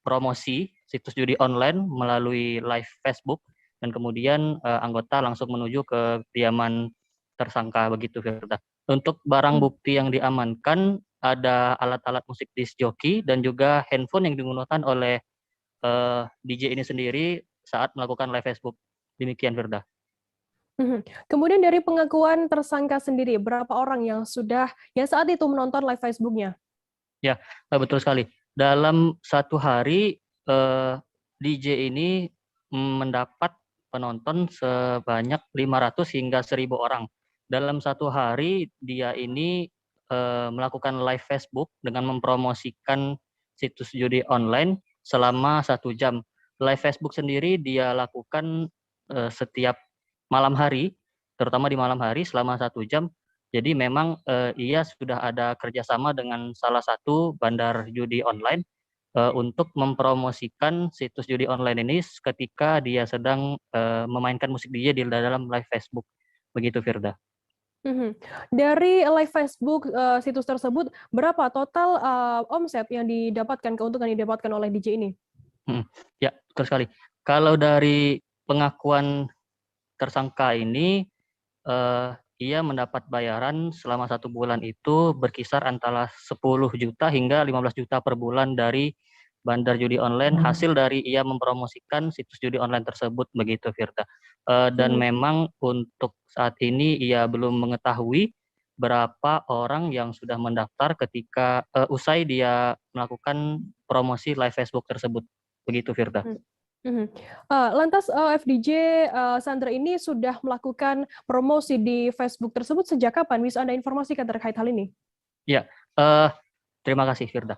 promosi situs judi online melalui live Facebook, dan kemudian anggota langsung menuju ke kediaman tersangka, begitu Firda. Untuk barang bukti yang diamankan ada alat-alat musik disc jockey dan juga handphone yang digunakan oleh DJ ini sendiri saat melakukan live Facebook. Demikian Firda. Kemudian dari pengakuan tersangka sendiri, berapa orang yang saat itu menonton live Facebook-nya? Ya, betul sekali. Dalam satu hari DJ ini mendapat penonton sebanyak 500 hingga 1.000 orang. Dalam satu hari dia ini melakukan live Facebook dengan mempromosikan situs judi online selama 1 jam. Live Facebook sendiri dia lakukan setiap malam hari, terutama di malam hari selama 1 jam. Jadi memang ia sudah ada kerjasama dengan salah satu bandar judi online untuk mempromosikan situs judi online ini ketika dia sedang memainkan musik DJ di dalam live Facebook. Begitu Firda. Dari live Facebook situs tersebut, berapa total omset yang didapatkan, keuntungan yang didapatkan oleh DJ ini? Ya, betul sekali. Kalau dari pengakuan tersangka ini, ia mendapat bayaran selama 1 bulan itu berkisar antara 10 juta hingga 15 juta per bulan dari bandar judi online, hasil dari ia mempromosikan situs judi online tersebut, begitu Firda. Dan memang untuk saat ini ia belum mengetahui berapa orang yang sudah mendaftar ketika usai dia melakukan promosi live Facebook tersebut. Begitu Firda. Lantas FDJ Sandra ini sudah melakukan promosi di Facebook tersebut sejak kapan? Bisa Anda informasikan terkait hal ini? Ya, terima kasih Firda.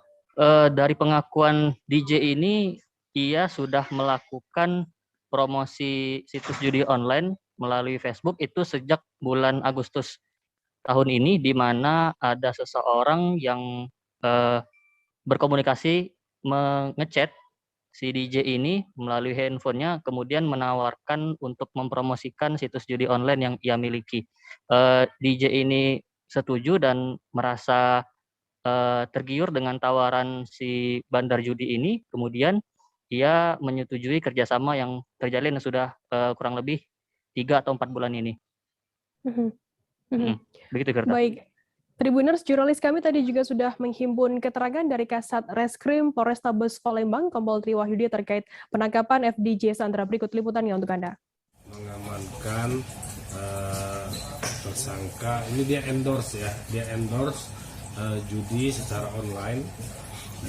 Dari pengakuan DJ ini, ia sudah melakukan promosi situs judi online melalui Facebook itu sejak bulan Agustus tahun ini, di mana ada seseorang yang berkomunikasi ngechat si DJ ini melalui handphonenya, kemudian menawarkan untuk mempromosikan situs judi online yang ia miliki. DJ ini setuju dan merasa tergiur dengan tawaran si bandar judi ini, kemudian ia menyetujui kerjasama yang terjalin sudah kurang lebih 3 atau 4 bulan ini. Begitu Firda. Baik. Tribuners, jurnalis kami tadi juga sudah menghimpun keterangan dari Kasat Reskrim Polrestabes Palembang, Kompol Tri Wahyudi, terkait penangkapan FDJ Sandra. Berikut liputannya untuk Anda. Mengamankan tersangka, ini dia endorse judi secara online.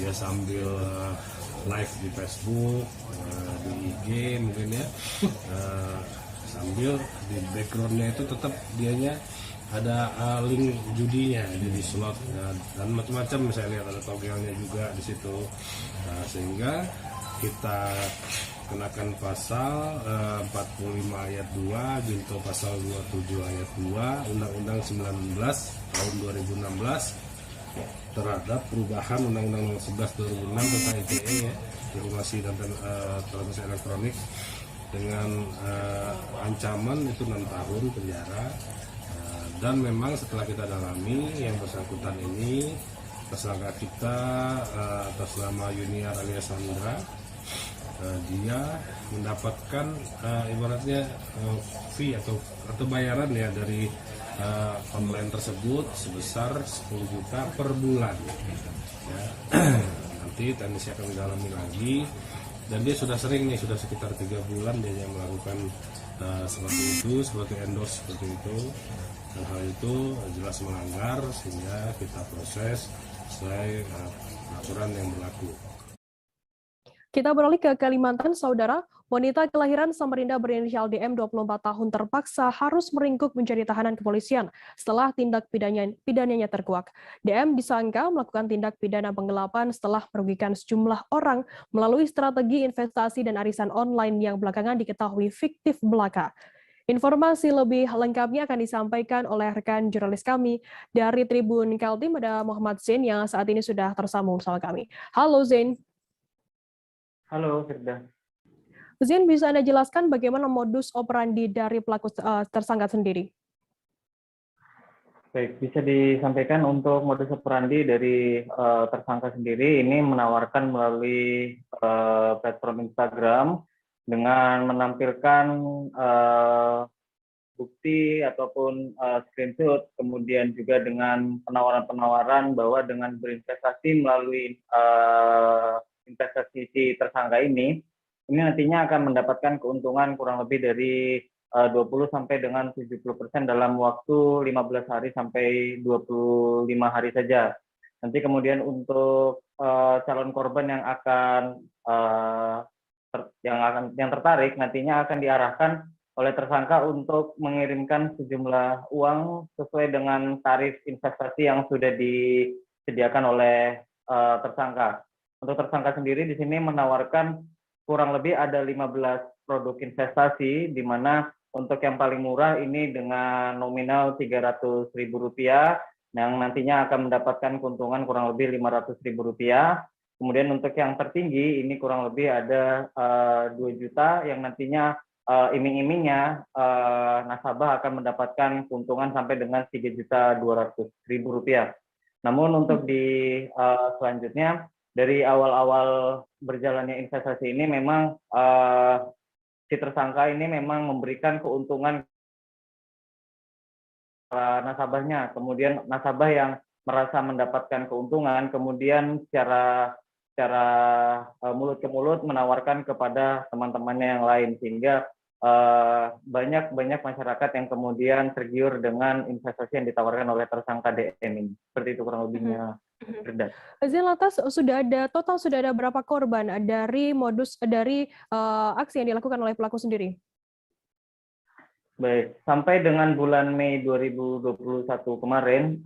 Dia sambil live di Facebook, di IG mungkin ya, sambil di backgroundnya itu tetap dianya ada link judinya, jadi slot dan macam-macam, misalnya lihat ada togelnya juga di situ. Sehingga kita kenakan pasal 45 ayat 2 junto pasal 27 ayat 2 Undang-Undang 19 tahun 2016 terhadap perubahan Undang-Undang 11 2006 tentang ITE ya, informasi dan transaksi elektronik, dengan ancaman itu 6 tahun penjara. Dan memang setelah kita dalami, yang bersangkutan ini tersangka kita atas nama Yuniar alias Sandra, dia mendapatkan ibaratnya fee atau bayaran ya dari online tersebut sebesar 10 juta per bulan. Ya. Nanti teknisi akan mendalami lagi, dan dia sudah sering nih, sudah sekitar 3 bulan dia melakukan seperti itu, sebagai endorse seperti itu. Dan hal itu jelas melanggar, sehingga kita proses sesuai aturan yang berlaku. Kita beralih ke Kalimantan, Saudara. Wanita kelahiran Samarinda berinisial DM 24 tahun terpaksa harus meringkuk menjadi tahanan kepolisian setelah tindak pidananya terkuak. DM disangka melakukan tindak pidana penggelapan setelah merugikan sejumlah orang melalui strategi investasi dan arisan online yang belakangan diketahui fiktif belaka. Informasi lebih lengkapnya akan disampaikan oleh rekan jurnalis kami dari Tribun Kaltim, ada Muhammad Zain yang saat ini sudah tersambung bersama kami. Halo Zain. Halo Firda. Zin, bisa Anda jelaskan bagaimana modus operandi dari pelaku tersangka sendiri? Baik, bisa disampaikan untuk modus operandi dari tersangka sendiri ini menawarkan melalui platform Instagram dengan menampilkan bukti ataupun screenshot, kemudian juga dengan penawaran-penawaran bahwa dengan berinvestasi melalui investasi si tersangka ini nantinya akan mendapatkan keuntungan kurang lebih dari 20 sampai dengan 70% dalam waktu 15 hari sampai 25 hari saja. Nanti kemudian untuk calon korban yang yang tertarik nantinya akan diarahkan oleh tersangka untuk mengirimkan sejumlah uang sesuai dengan tarif investasi yang sudah disediakan oleh tersangka. Untuk tersangka sendiri di sini menawarkan kurang lebih ada 15 produk investasi, di mana untuk yang paling murah ini dengan nominal Rp300.000, yang nantinya akan mendapatkan keuntungan kurang lebih Rp500.000. Kemudian untuk yang tertinggi ini kurang lebih ada 2 juta, yang nantinya iming-imingnya nasabah akan mendapatkan keuntungan sampai dengan Rp3.200.000. Namun untuk di selanjutnya, dari awal-awal berjalannya investasi ini memang si tersangka ini memang memberikan keuntungan nasabahnya, kemudian nasabah yang merasa mendapatkan keuntungan, kemudian secara mulut ke mulut menawarkan kepada teman-temannya yang lain, sehingga banyak masyarakat yang kemudian tergiur dengan investasi yang ditawarkan oleh tersangka DM ini. Seperti itu kurang lebihnya. Zin, lantas total sudah ada berapa korban dari aksi yang dilakukan oleh pelaku sendiri? Baik, sampai dengan bulan Mei 2021 kemarin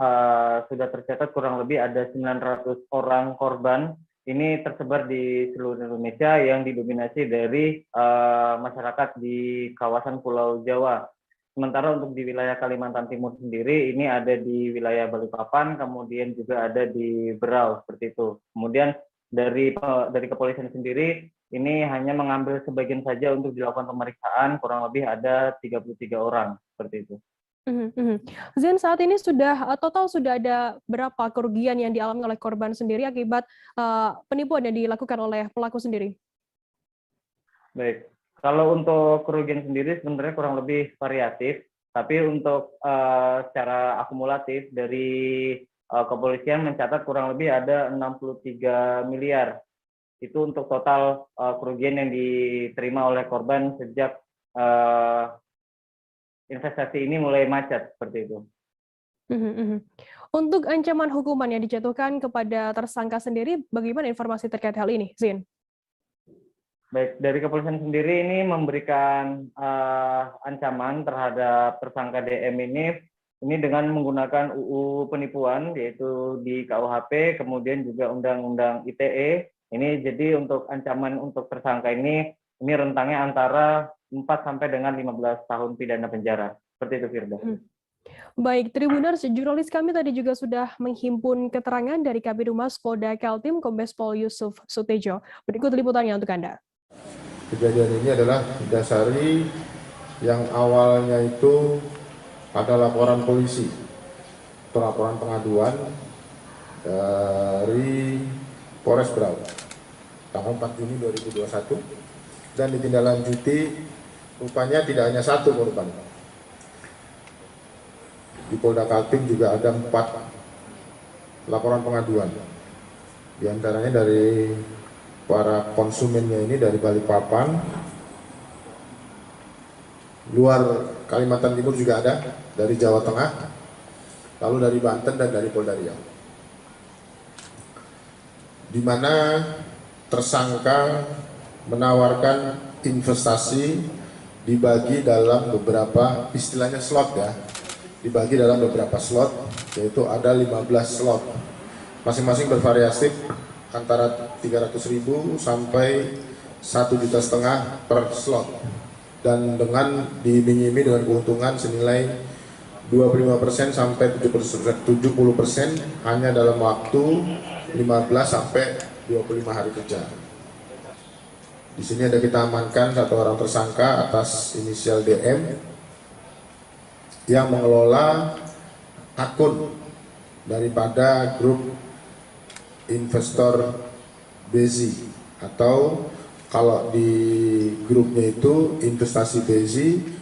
sudah tercatat kurang lebih ada 900 orang korban. Ini tersebar di seluruh Indonesia yang didominasi dari masyarakat di kawasan Pulau Jawa. Sementara untuk di wilayah Kalimantan Timur sendiri, ini ada di wilayah Balikpapan, kemudian juga ada di Berau, seperti itu. Kemudian dari kepolisian sendiri, ini hanya mengambil sebagian saja untuk dilakukan pemeriksaan, kurang lebih ada 33 orang, seperti itu. Zin, saat ini total sudah ada berapa kerugian yang dialami oleh korban sendiri akibat penipuan yang dilakukan oleh pelaku sendiri? Baik. Kalau untuk kerugian sendiri sebenarnya kurang lebih variatif, tapi untuk secara akumulatif dari kepolisian mencatat kurang lebih ada 63 miliar. Itu untuk total kerugian yang diterima oleh korban sejak investasi ini mulai macet, seperti itu. Untuk ancaman hukuman yang dijatuhkan kepada tersangka sendiri, bagaimana informasi terkait hal ini, Zin? Baik, dari kepolisian sendiri ini memberikan ancaman terhadap tersangka DM ini dengan menggunakan UU penipuan, yaitu di KUHP, kemudian juga Undang-Undang ITE. Ini jadi untuk ancaman untuk tersangka ini rentangnya antara 4 sampai dengan 15 tahun pidana penjara. Seperti itu, Firda. Baik, Tribuners, jurnalis kami tadi juga sudah menghimpun keterangan dari Kabid Humas Polda Kaltim, Kombes Pol Yusuf Sutejo. Berikut liputannya untuk Anda. Kejadian ini adalah didasari yang awalnya itu ada laporan polisi atau laporan pengaduan dari Polres Berau tanggal 4 Juni 2021 dan ditindaklanjuti rupanya tidak hanya satu korban. Di Polda Kaltim juga ada 4 laporan pengaduan. Di antaranya dari para konsumennya ini dari Balikpapan, luar Kalimantan Timur juga ada, dari Jawa Tengah, lalu dari Banten dan dari Polda Riau. Di mana tersangka menawarkan investasi dibagi dalam beberapa, istilahnya slot ya, dibagi dalam beberapa slot, yaitu ada 15 slot. Masing-masing bervariasi antara 300.000 sampai 1,5 juta per slot, dan dengan diiming-iming dengan keuntungan senilai 25% sampai 70% hanya dalam waktu 15 sampai 25 hari kerja. Di sini ada kita amankan satu orang tersangka atas inisial DM yang mengelola akun daripada grup investor Bezi, atau kalau di grupnya itu investasi Bezi.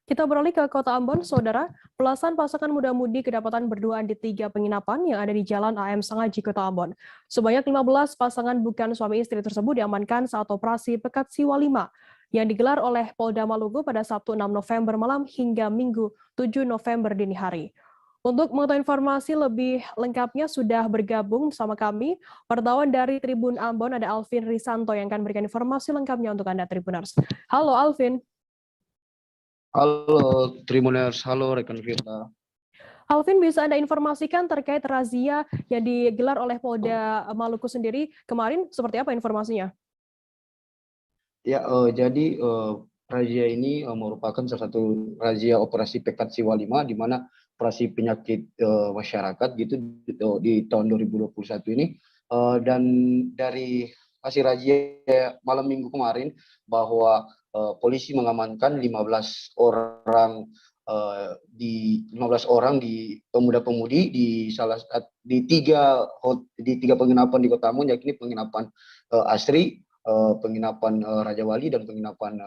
Kita beralih ke Kota Ambon, Saudara. Belasan pasangan muda-mudi kedapatan berduaan di 3 penginapan yang ada di Jalan AM Sengaji, Kota Ambon. Sebanyak 15 pasangan bukan suami istri tersebut diamankan saat operasi Pekat Siwa 5 yang digelar oleh Polda Maluku pada Sabtu 6 November malam hingga Minggu 7 November dini hari. Untuk mengetahui informasi lebih lengkapnya sudah bergabung bersama kami wartawan dari Tribun Ambon, ada Alvin Risanto yang akan memberikan informasi lengkapnya untuk Anda Tribuners. Halo Alvin. Halo Tribuners, halo rekan Firda. Alvin, bisa Anda informasikan terkait razia yang digelar oleh Polda Maluku sendiri kemarin, seperti apa informasinya? Ya, jadi razia ini merupakan salah satu razia operasi Pekat Siwa 5, di mana operasi penyakit masyarakat gitu di tahun 2021 ini, dan dari hasil razia malam minggu kemarin bahwa polisi mengamankan 15 orang di pemuda-pemudi di tiga penginapan di Kota Ambon, yakni penginapan Asri, penginapan Raja Wali, dan penginapan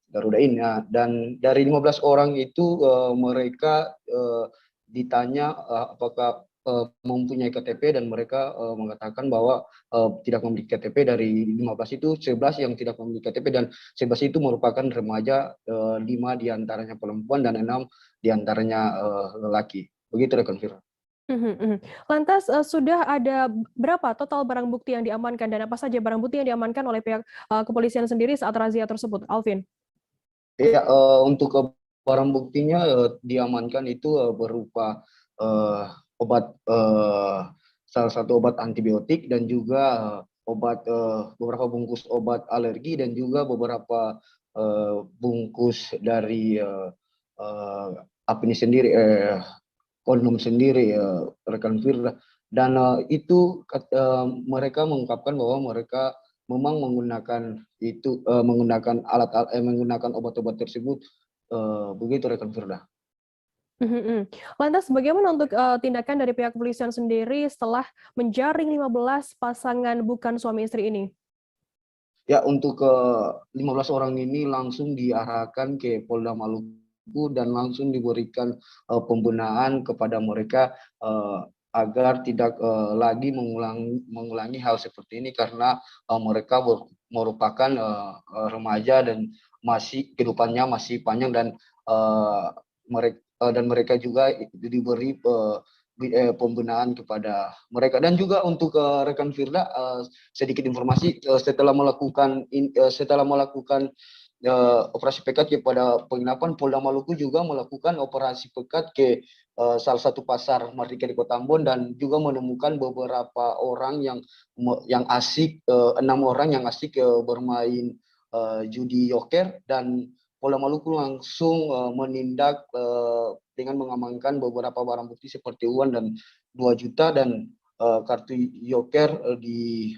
Garudain. Dan dari 15 orang itu mereka ditanya apakah mempunyai KTP, dan mereka mengatakan bahwa tidak memiliki KTP. Dari 15 itu 11 yang tidak memiliki KTP, dan 11 itu merupakan remaja, 5 diantaranya perempuan dan 6 diantaranya lelaki. Begitu rekan Fira. Lantas sudah ada berapa total barang bukti yang diamankan, dan apa saja barang bukti yang diamankan oleh pihak kepolisian sendiri saat razia tersebut, Alvin? Iya, untuk barang buktinya diamankan itu berupa salah satu obat antibiotik, dan juga beberapa bungkus obat alergi, dan juga beberapa bungkus dari apa ini sendiri, kondom sendiri, rekan Firda. Dan itu mereka mengungkapkan bahwa mereka memang menggunakan menggunakan obat-obat tersebut, begitu rekan Firda. Lantas bagaimana untuk tindakan dari pihak kepolisian sendiri setelah menjaring 15 pasangan bukan suami istri ini? Ya, untuk 15 orang ini langsung diarahkan ke Polda Maluku dan langsung diberikan pembenahan kepada mereka agar tidak lagi mengulangi hal seperti ini, karena mereka merupakan remaja dan masih kehidupannya masih panjang, dan mereka juga diberi pembenahan kepada mereka. Dan juga untuk rekan Firda, sedikit informasi, setelah melakukan operasi pekat kepada penginapan, Polda Maluku juga melakukan operasi pekat ke salah satu pasar Merdeka di Kota Ambon, dan juga menemukan beberapa orang yang asik, 6 orang yang asik bermain judi yoker, dan Polda Maluku langsung menindak dengan mengamankan beberapa barang bukti seperti uang dan 2 juta dan kartu yoker di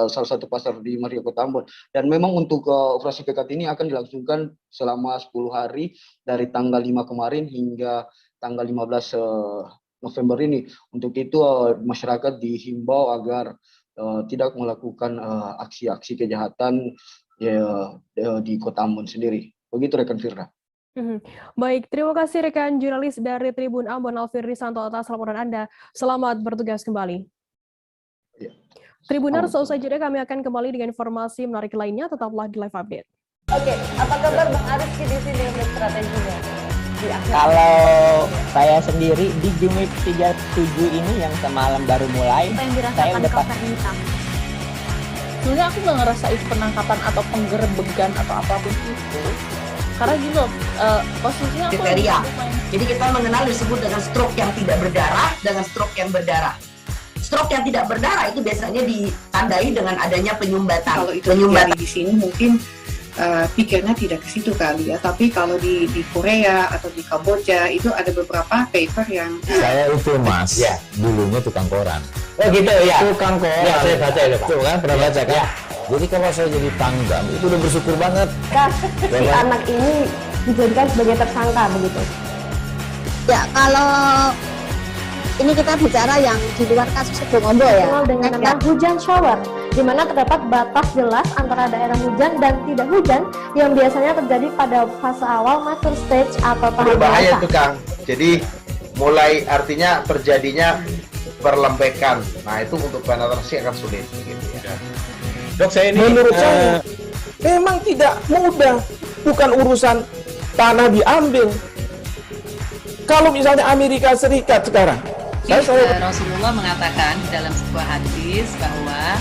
salah satu pasar di Merdeka Kota Ambon. Dan memang untuk operasi pekat ini akan dilangsungkan selama 10 hari dari tanggal 5 kemarin hingga tanggal 15 November ini. Untuk itu masyarakat dihimbau agar tidak melakukan aksi-aksi kejahatan di Kota Ambon sendiri. Begitu rekan Firda. Baik, terima kasih rekan jurnalis dari Tribun Ambon Alvin Risanto atas laporan Anda. Selamat bertugas kembali. Ya. Tribuners, selesai jeda kami akan kembali dengan informasi menarik lainnya. Tetaplah di Live Update. Oke, apa kabar Bang Ariski di sini untuk strateginya? Kalau saya sendiri di Jumip 37 ini yang semalam baru mulai, saya udah hitam. Sebenarnya aku nggak ngerasain penangkapan atau penggerebegan atau apapun itu, karena gitu posisinya aku kriteria. Jadi kita mengenal disebut dengan stroke yang tidak berdarah dengan stroke yang berdarah. Stroke yang tidak berdarah itu biasanya ditandai dengan adanya penyumbatan. Kalau itu terjadi di sini mungkin pikirnya tidak ke situ kali ya, tapi kalau di Korea atau di Kamboja itu ada beberapa paper yang saya itu Mas, dulunya tukang koran. Oh gitu ya. Tukang koran. Ya, saya baca itu Pak. Tuh kan, pernah baca kan? Jadi kalau saya jadi Pangdam itu udah bersyukur banget. Si anak ini dijadikan sebagai tersangka begitu. Ya, kalau ini kita bicara yang di luar kasus Sebongombo ya. Dengan nama hujan shower, di mana terdapat batas jelas antara daerah hujan dan tidak hujan yang biasanya terjadi pada fase awal mature stage atau tahap Berbahaya dewasa. itu Kang. Jadi mulai artinya terjadinya perlembekan. Nah itu untuk penetrasi akan sulit. Gitu ya. Dok, saya ini menurut saya memang tidak mudah, bukan urusan tanah diambil. Kalau misalnya Amerika Serikat sekarang, Rasulullah mengatakan dalam sebuah hadis bahwa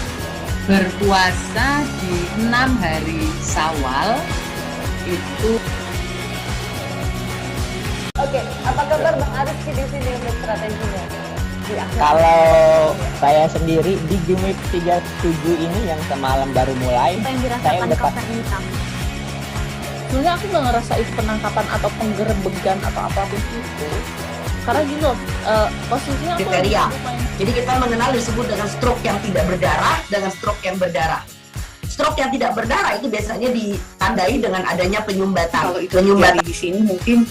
berpuasa di 6 hari Syawal itu. Oke, apa kabar Bang Ariski di sini untuk strateginya? Kalau saya sendiri di Jumip 37 ini yang semalam baru mulai, saya udah Sebenarnya aku nggak ngerasa itu penangkapan atau penggerebegan atau apapun itu. Karena gini loh, posisinya aku kriteria. Jadi kita mengenal disebut dengan stroke yang tidak berdarah dengan stroke yang berdarah. Stroke yang tidak berdarah itu biasanya ditandai dengan adanya penyumbatan. Kalau itu terjadi di sini mungkin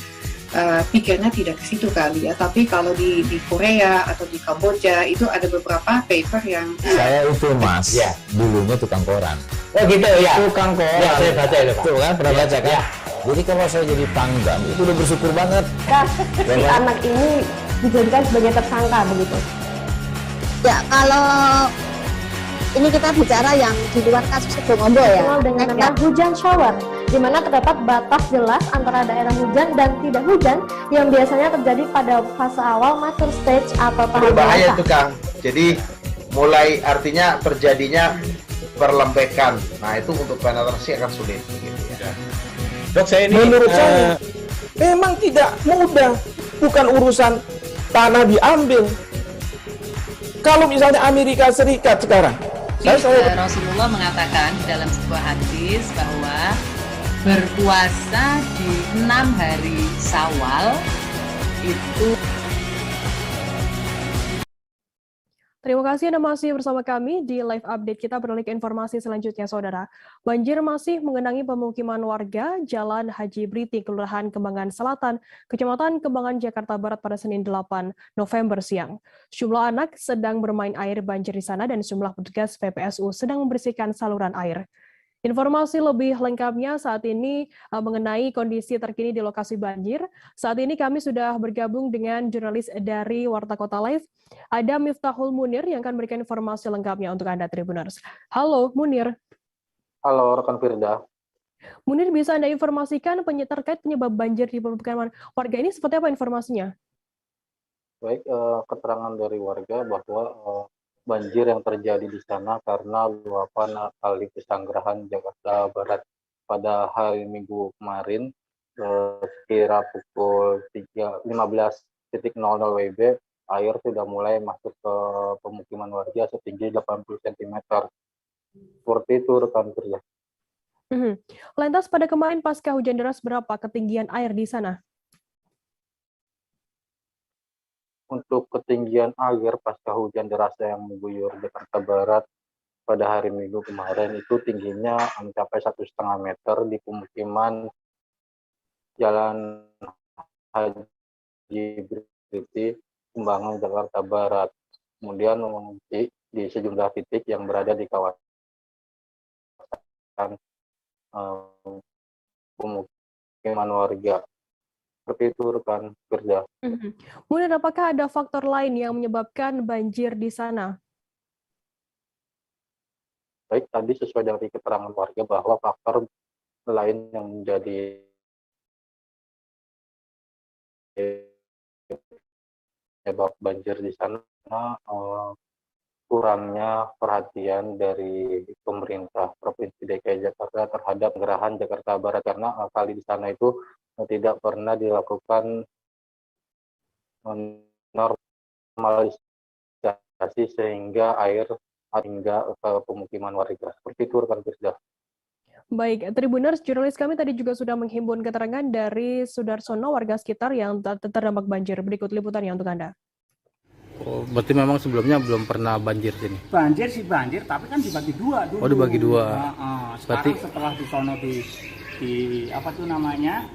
pikirnya tidak ke situ kali ya. Tapi kalau di Korea atau di Kamboja itu ada beberapa paper yang Saya itu Mas, dulunya tukang koran. Oh gitu ya. Tukang koran. Ya, saya baca itu Pak. Tuh kan, pernah baca kan? Ya. Jadi kalau saya jadi Pangdam itu udah bersyukur banget. Si anak ini dijadikan sebagai tersangka begitu. Ya, kalau ini kita bicara yang di luar kasus Sebongombo ya. Dengan nama hujan shower, di mana terdapat batas jelas antara daerah hujan dan tidak hujan yang biasanya terjadi pada fase awal mature stage atau tahap Berbahaya dewasa. itu Kang. Jadi mulai artinya terjadinya perlembekan. Nah itu untuk penetrasi akan sulit. Gitu ya. Dok, saya ini menurut saya memang tidak mudah, bukan urusan tanah diambil. Kalau misalnya Amerika Serikat sekarang, Rasulullah mengatakan dalam sebuah hadis bahwa berpuasa di 6 hari Syawal itu. Terima kasih Anda masih bersama kami di live update. Kita beralih ke informasi selanjutnya, Saudara. Banjir masih mengenangi pemukiman warga Jalan Haji Briti, Kelurahan Kembangan Selatan, Kecamatan Kembangan, Jakarta Barat pada Senin 8 November siang. Sejumlah anak sedang bermain air banjir di sana dan sejumlah petugas PPSU sedang membersihkan saluran air. Informasi lebih lengkapnya saat ini mengenai kondisi terkini di lokasi banjir. Saat ini kami sudah bergabung dengan jurnalis dari Warta Kota Live, ada Miftahul Munir yang akan memberikan informasi lengkapnya untuk Anda Tribuners. Halo Munir. Halo rekan Firda. Munir, bisa Anda informasikan terkait penyebab banjir di permukiman warga ini seperti apa informasinya? Baik, keterangan dari warga bahwa banjir yang terjadi di sana karena luapan Kali Pesanggerahan Jakarta Barat pada hari Minggu kemarin sekira pukul 15.00 WIB air sudah mulai masuk ke pemukiman warga setinggi 80 cm. Seperti itu rekan kerja. Lantas pada kemarin pasca hujan deras berapa ketinggian air di sana? Untuk ketinggian air pasca hujan deras yang mengguyur Jakarta Barat pada hari Minggu kemarin itu tingginya mencapai 1,5 meter di pemukiman Jalan Haji Briti, Kembangan, Jakarta Barat. Kemudian mengungsi di sejumlah titik yang berada di kawasan pemukiman warga. Seperti itu rekan kerja. Kemudian apakah ada faktor lain yang menyebabkan banjir di sana? Baik, tadi sesuai dari keterangan warga bahwa faktor lain yang menjadi penyebab banjir di sana kurangnya perhatian dari pemerintah Provinsi DKI Jakarta terhadap gerahan Jakarta Barat, karena kali di sana itu tidak pernah dilakukan normalisasi sehingga air hingga ke pemukiman warga. Seperti itu rekan kerja. Baik, Tribuners, jurnalis kami tadi juga sudah menghimpun keterangan dari Sudarsono, warga sekitar yang terdampak banjir. Berikut liputannya untuk Anda. Oh, berarti memang sebelumnya belum pernah banjir sini. Banjir sih banjir, tapi kan dibagi dua dulu. Oh, dibagi dua. Sekarang berarti setelah di sono di apa tuh namanya?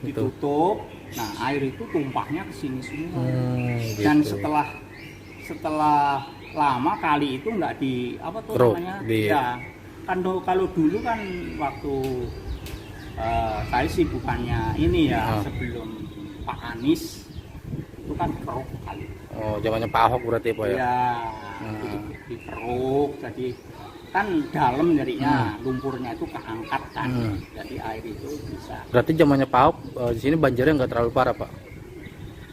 Ditutup. Nah, air itu tumpahnya ke sini semua. Gitu. Dan setelah lama kali itu nggak di apa tuh namanya? Ya, kan kalau dulu kan waktu saya sih bukannya ini ya, sebelum Pak Anies itu kan keruk kali. Oh, zamannya Pak Ahok berarti Pak ya? Iya, di keruk, jadi kan dalam jadinya lumpurnya itu keangkat kan, jadi air itu bisa. Berarti zamannya Pak Ahok di sini banjirnya nggak terlalu parah Pak?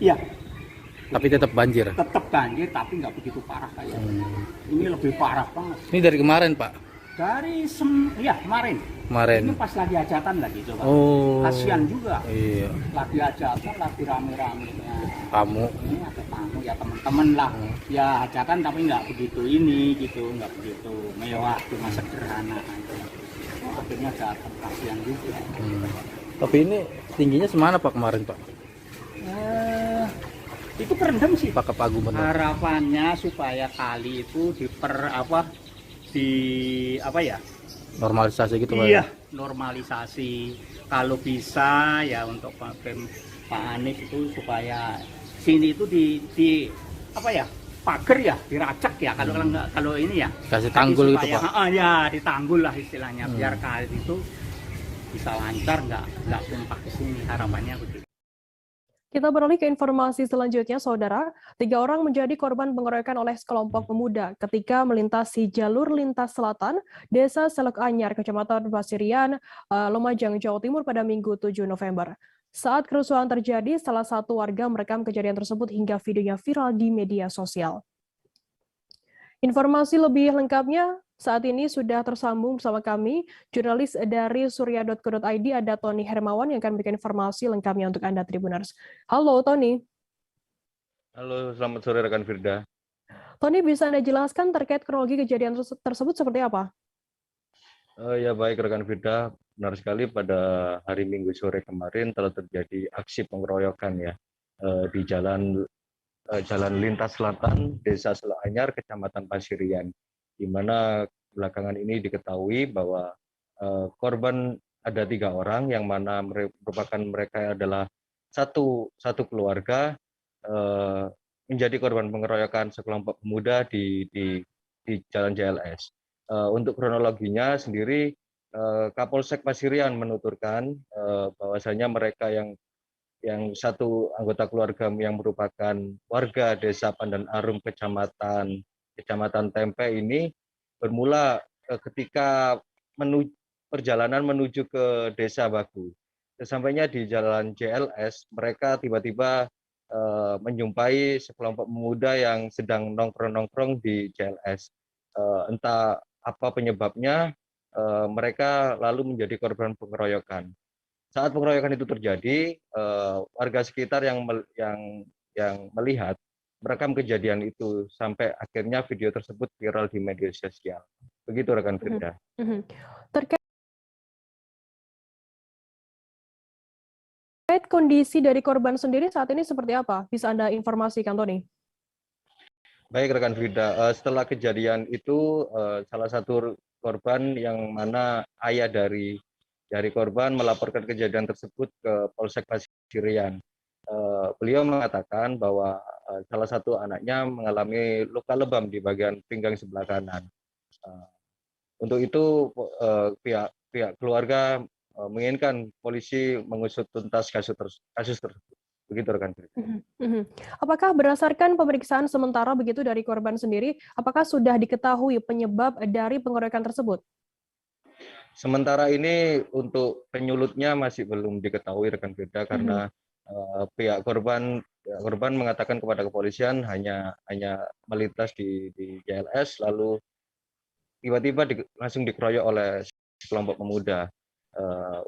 Iya. Tapi tetap banjir? Tetap banjir, tapi nggak begitu parah kayak ini lebih parah banget. Ini dari kemarin Pak? Dari kemarin. Ini pas lagi hajatan lagi coba. Oh. Kasihan juga. Iya. Lagi hajatan, lagi rame-ramenya. Tamu. Ini ada tamu ya teman-teman lah. Ya hajatan tapi nggak begitu ini gitu, nggak begitu mewah, cuma sederhana aja. Akhirnya datang, kasihan juga. Tapi ini tingginya semana Pak kemarin Pak? Itu kerendam sih. Pak Kepaguman. Harapannya supaya kali itu normalisasi gitu Pak? Iya, normalisasi. Kalau bisa ya untuk Pak Anies itu supaya sini itu di pagar ya, diracak ya. Kalau ini ya. Kasih tanggul gitu Pak? Ya ditanggul lah istilahnya, biar kali itu bisa lancar, nggak tumpah ke sini, harapannya begitu. Kita beralih ke informasi selanjutnya, Saudara. 3 orang menjadi korban pengeroyokan oleh sekelompok pemuda ketika melintasi jalur lintas selatan Desa Selok Anyar, Kecamatan Pasirian, Lumajang, Jawa Timur pada Minggu 7 November. Saat kerusuhan terjadi, salah satu warga merekam kejadian tersebut hingga videonya viral di media sosial. Informasi lebih lengkapnya saat ini sudah tersambung bersama kami, jurnalis dari surya.co.id, ada Tony Hermawan yang akan memberikan informasi lengkapnya untuk Anda Tribuners. Halo Tony. Halo, selamat sore rekan Firda. Tony, bisa Anda jelaskan terkait kronologi kejadian tersebut seperti apa? Ya baik rekan Firda, benar sekali pada hari Minggu sore kemarin telah terjadi aksi pengeroyokan ya di jalan lintas selatan Desa Selok Anyar, Kecamatan Pasirian, di mana belakangan ini diketahui bahwa korban ada 3 orang, yang mana merupakan mereka adalah satu keluarga menjadi korban pengeroyokan sekelompok pemuda di Jalan JLS. Untuk kronologinya sendiri, Kapolsek Pasirian menuturkan bahwasanya mereka yang satu anggota keluarga yang merupakan warga Desa Pandan Arum, Kecamatan Tempe ini bermula ketika perjalanan menuju ke Desa Bagu. Sesampainya di Jalan JLS, mereka tiba-tiba menjumpai sekelompok pemuda yang sedang nongkrong-nongkrong di JLS. Entah apa penyebabnya, mereka lalu menjadi korban pengeroyokan. Saat pengeroyokan itu terjadi, warga sekitar yang melihat merekam kejadian itu sampai akhirnya video tersebut viral di media sosial. Begitu rekan Firda. Terkait kondisi dari korban sendiri saat ini seperti apa? Bisa Anda informasikan, Tony? Baik rekan Firda, setelah kejadian itu salah satu korban yang mana ayah dari korban melaporkan kejadian tersebut ke Polsek Pasirian. Beliau mengatakan bahwa salah satu anaknya mengalami luka lebam di bagian pinggang sebelah kanan. Untuk itu pihak keluarga menginginkan polisi mengusut tuntas kasus tersebut. Begitu rekan. Apakah berdasarkan pemeriksaan sementara begitu dari korban sendiri, apakah sudah diketahui penyebab dari pengeroyokan tersebut? Sementara ini untuk penyulutnya masih belum diketahui rekan Firda, karena pihak korban mengatakan kepada kepolisian hanya melintas di JLS, lalu tiba-tiba langsung dikeroyok oleh kelompok pemuda.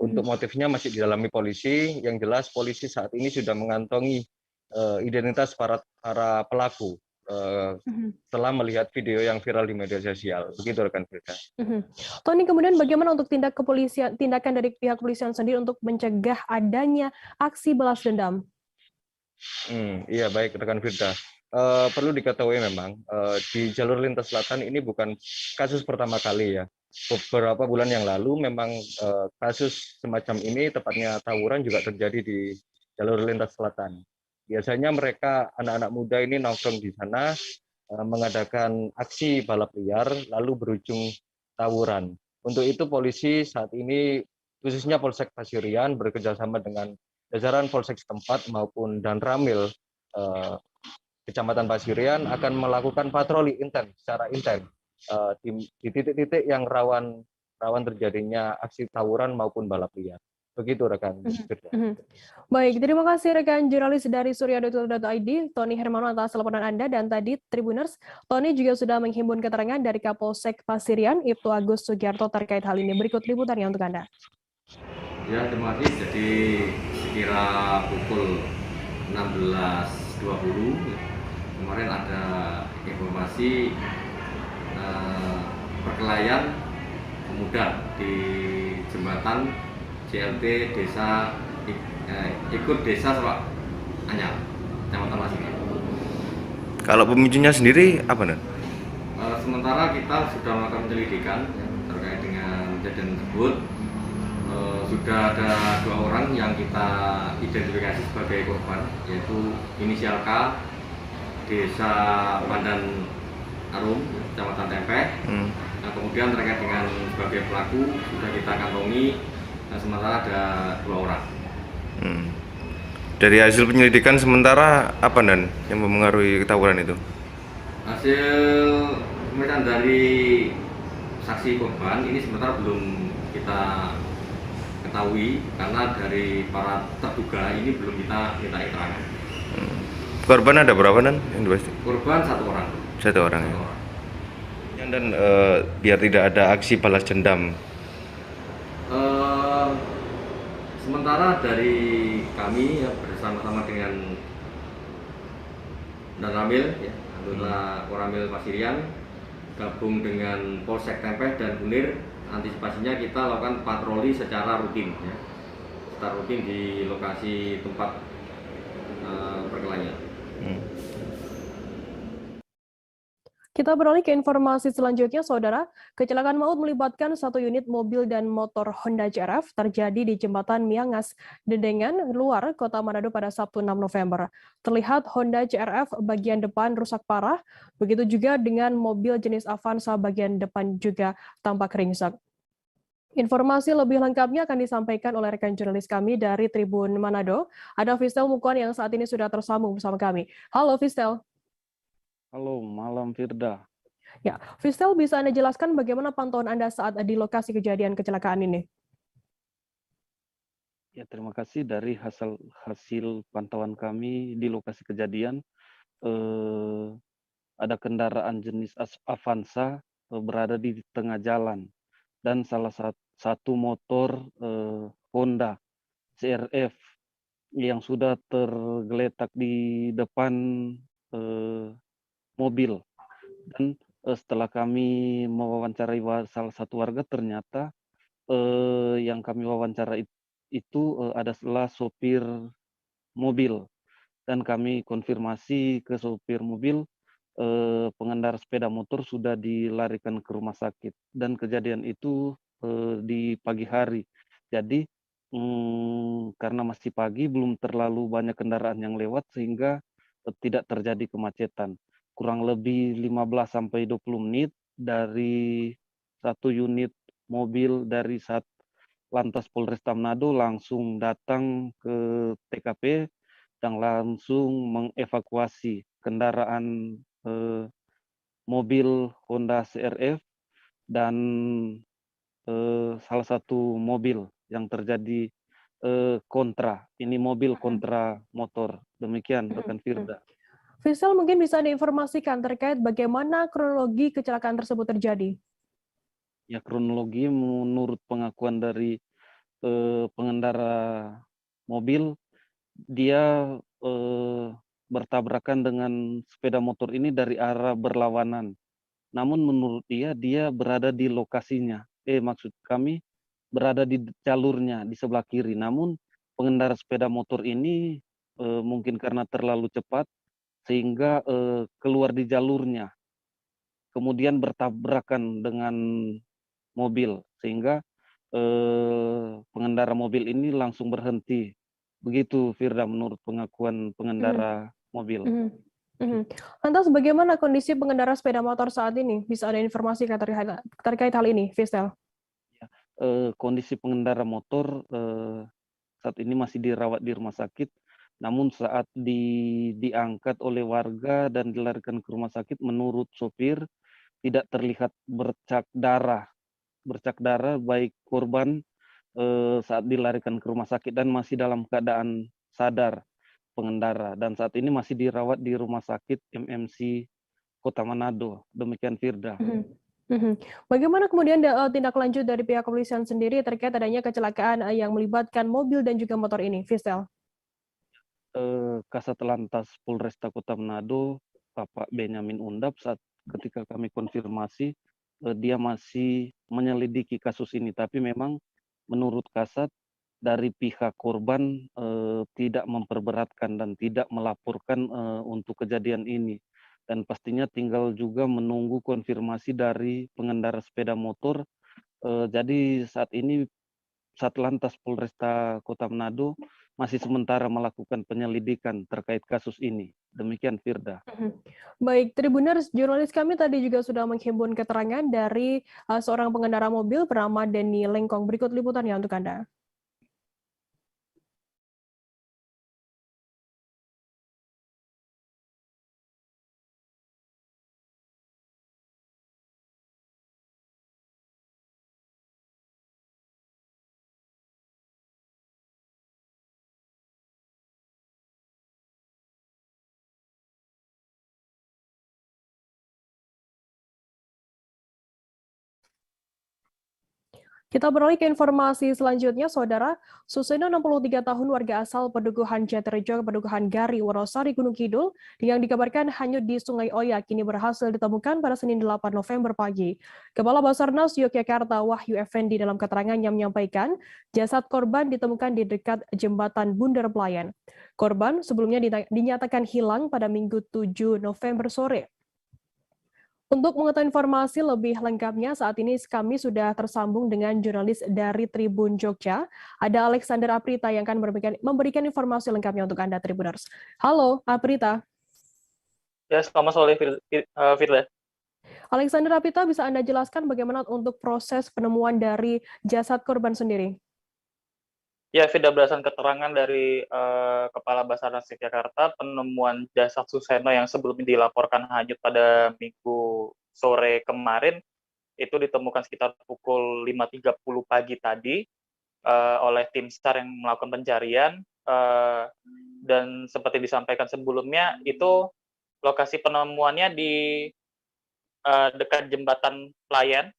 Untuk motifnya masih didalami polisi. Yang jelas polisi saat ini sudah mengantongi identitas para pelaku setelah melihat video yang viral di media sosial. Begitu rekan Firda. Tony, kemudian bagaimana untuk tindakan dari pihak kepolisian sendiri untuk mencegah adanya aksi balas dendam? Iya baik rekan Firda. perlu diketahui memang di jalur lintas selatan ini bukan kasus pertama kali ya. Beberapa bulan yang lalu memang kasus semacam ini, tepatnya tawuran, juga terjadi di jalur lintas selatan. Biasanya mereka, anak-anak muda ini nongkrong di sana, mengadakan aksi balap liar, lalu berujung tawuran. Untuk itu polisi saat ini, khususnya Polsek Pasirian, bekerjasama dengan jajaran Polsek setempat maupun Danramil Kecamatan Pasirian akan melakukan patroli secara intens di titik-titik yang rawan terjadinya aksi tawuran maupun balap liar. Begitu rekan. Baik, terima kasih rekan jurnalis dari surya.id, Tony Hermano atas laporan Anda, dan tadi Tribuners, Tony juga sudah menghimpun keterangan dari Kapolsek Pasirian, Ibtu Agus Sugiarto terkait hal ini. Berikut liputannya untuk Anda. Ya, terima kasih. Jadi sekira pukul 16.20 kemarin ada informasi perkelahian pemuda di jembatan CLT Desa ikut Desa Sawak Anyar, Kecamatan Masika. Kalau pemicunya sendiri apa nih? Sementara kita sudah melakukan penyelidikan terkait dengan kejadian tersebut. Sudah ada 2 orang yang kita identifikasi sebagai korban, yaitu inisial K, Desa Pandan Arum, Kecamatan Tempeh. Nah, kemudian terkait dengan sebagai pelaku sudah kita kantongi, dan sementara ada 2 orang. Dari hasil penyelidikan sementara apa dan yang mempengaruhi tawuran itu? Hasil pemeriksaan dari saksi korban ini sementara belum kita ketahui karena dari para terduga ini belum kita minta keterangan. Korban ada berapa dan yang dibahas? Korban 1 orang. 1 orang ya. Dan biar tidak ada aksi balas dendam. Sementara dari kami ya, bersama-sama dengan Danramil, ya, anggota Koramil Pasirian, gabung dengan Polsek Tempeh dan Kunir, antisipasinya kita lakukan patroli secara rutin, ya, secara rutin di lokasi tempat perkelahian. Kita beralih ke informasi selanjutnya, Saudara. Kecelakaan maut melibatkan 1 unit mobil dan motor Honda CR-V terjadi di Jembatan Miangas, Dedengan, luar Kota Manado pada Sabtu 6 November. Terlihat Honda CR-V bagian depan rusak parah, begitu juga dengan mobil jenis Avanza bagian depan juga tampak ringsek. Informasi lebih lengkapnya akan disampaikan oleh rekan jurnalis kami dari Tribun Manado. Ada Fistel Mukuan yang saat ini sudah tersambung bersama kami. Halo Fistel. Halo, malam Firda. Ya, Fistel, bisa Anda jelaskan bagaimana pantauan Anda saat di lokasi kejadian kecelakaan ini? Ya, terima kasih. Dari hasil pantauan kami di lokasi kejadian, ada kendaraan jenis Avanza berada di tengah jalan, dan salah satu motor Honda CR-V yang sudah tergeletak di depan mobil. Dan setelah kami mewawancarai salah satu warga, ternyata yang kami wawancara itu adalah sopir mobil, dan kami konfirmasi ke sopir mobil, pengendara sepeda motor sudah dilarikan ke rumah sakit, dan kejadian itu di pagi hari. Jadi karena masih pagi, belum terlalu banyak kendaraan yang lewat sehingga tidak terjadi kemacetan. Kurang lebih 15-20 menit dari 1 unit mobil dari Lantas Polresta Manado langsung datang ke TKP dan langsung mengevakuasi kendaraan mobil Honda CR-V dan salah satu mobil yang terjadi kontra. Ini mobil kontra motor. Demikian rekan Firda. Fisel, mungkin bisa diinformasikan terkait bagaimana kronologi kecelakaan tersebut terjadi? Ya, kronologi menurut pengakuan dari pengendara mobil, dia bertabrakan dengan sepeda motor ini dari arah berlawanan. Namun menurut dia berada di lokasinya. Maksud kami berada di jalurnya di sebelah kiri. Namun pengendara sepeda motor ini mungkin karena terlalu cepat sehingga keluar di jalurnya, kemudian bertabrakan dengan mobil, sehingga pengendara mobil ini langsung berhenti. Begitu, Firda, menurut pengakuan pengendara mobil. Lantas bagaimana kondisi pengendara sepeda motor saat ini? Bisa ada informasi terkait hal ini, Fistel? Kondisi pengendara motor saat ini masih dirawat di rumah sakit, namun saat diangkat oleh warga dan dilarikan ke rumah sakit, menurut sopir tidak terlihat bercak darah baik korban saat dilarikan ke rumah sakit dan masih dalam keadaan sadar pengendara, dan saat ini masih dirawat di rumah sakit MMC Kota Manado. Demikian, Firda. Bagaimana kemudian tindak lanjut dari pihak kepolisian sendiri terkait adanya kecelakaan yang melibatkan mobil dan juga motor ini, Fistel? Kasat Lantas Polresta Kota Manado, Bapak Benyamin Undap, saat ketika kami konfirmasi, dia masih menyelidiki kasus ini, tapi memang menurut Kasat dari pihak korban tidak memperberatkan dan tidak melaporkan untuk kejadian ini, dan pastinya tinggal juga menunggu konfirmasi dari pengendara sepeda motor. Jadi saat ini Satlantas Polresta Kota Manado masih sementara melakukan penyelidikan terkait kasus ini. Demikian, Firda. Baik, Tribuners, jurnalis kami tadi juga sudah menghimpun keterangan dari seorang pengendara mobil bernama Denny Lengkong. Berikut liputannya untuk Anda. Kita beralih ke informasi selanjutnya, Saudara. Suseno, 63 tahun, warga asal Pedukuhan Jatirejo, Pedukuhan Gari, Wonosari, Gunung Kidul, yang dikabarkan hanyut di Sungai Oya, kini berhasil ditemukan pada Senin 8 November pagi. Kepala Basarnas Yogyakarta, Wahyu Effendi, dalam keterangannya menyampaikan, jasad korban ditemukan di dekat jembatan Bundar Pelayan. Korban sebelumnya dinyatakan hilang pada Minggu 7 November sore. Untuk mengetahui informasi lebih lengkapnya, saat ini kami sudah tersambung dengan jurnalis dari Tribun Jogja. Ada Alexander Aprita yang akan memberikan informasi lengkapnya untuk Anda, Tribuners. Halo, Aprita. Ya, selamat sore, Firda. Alexander Aprita, bisa Anda jelaskan bagaimana untuk proses penemuan dari jasad korban sendiri? Ya, Firda, berdasarkan keterangan dari Kepala Basarnas Yogyakarta, penemuan jasad Suseno yang sebelumnya dilaporkan hanyut pada Minggu sore kemarin, itu ditemukan sekitar pukul 5.30 pagi tadi oleh tim SAR yang melakukan pencarian, dan seperti disampaikan sebelumnya, itu lokasi penemuannya di dekat jembatan Pelayan,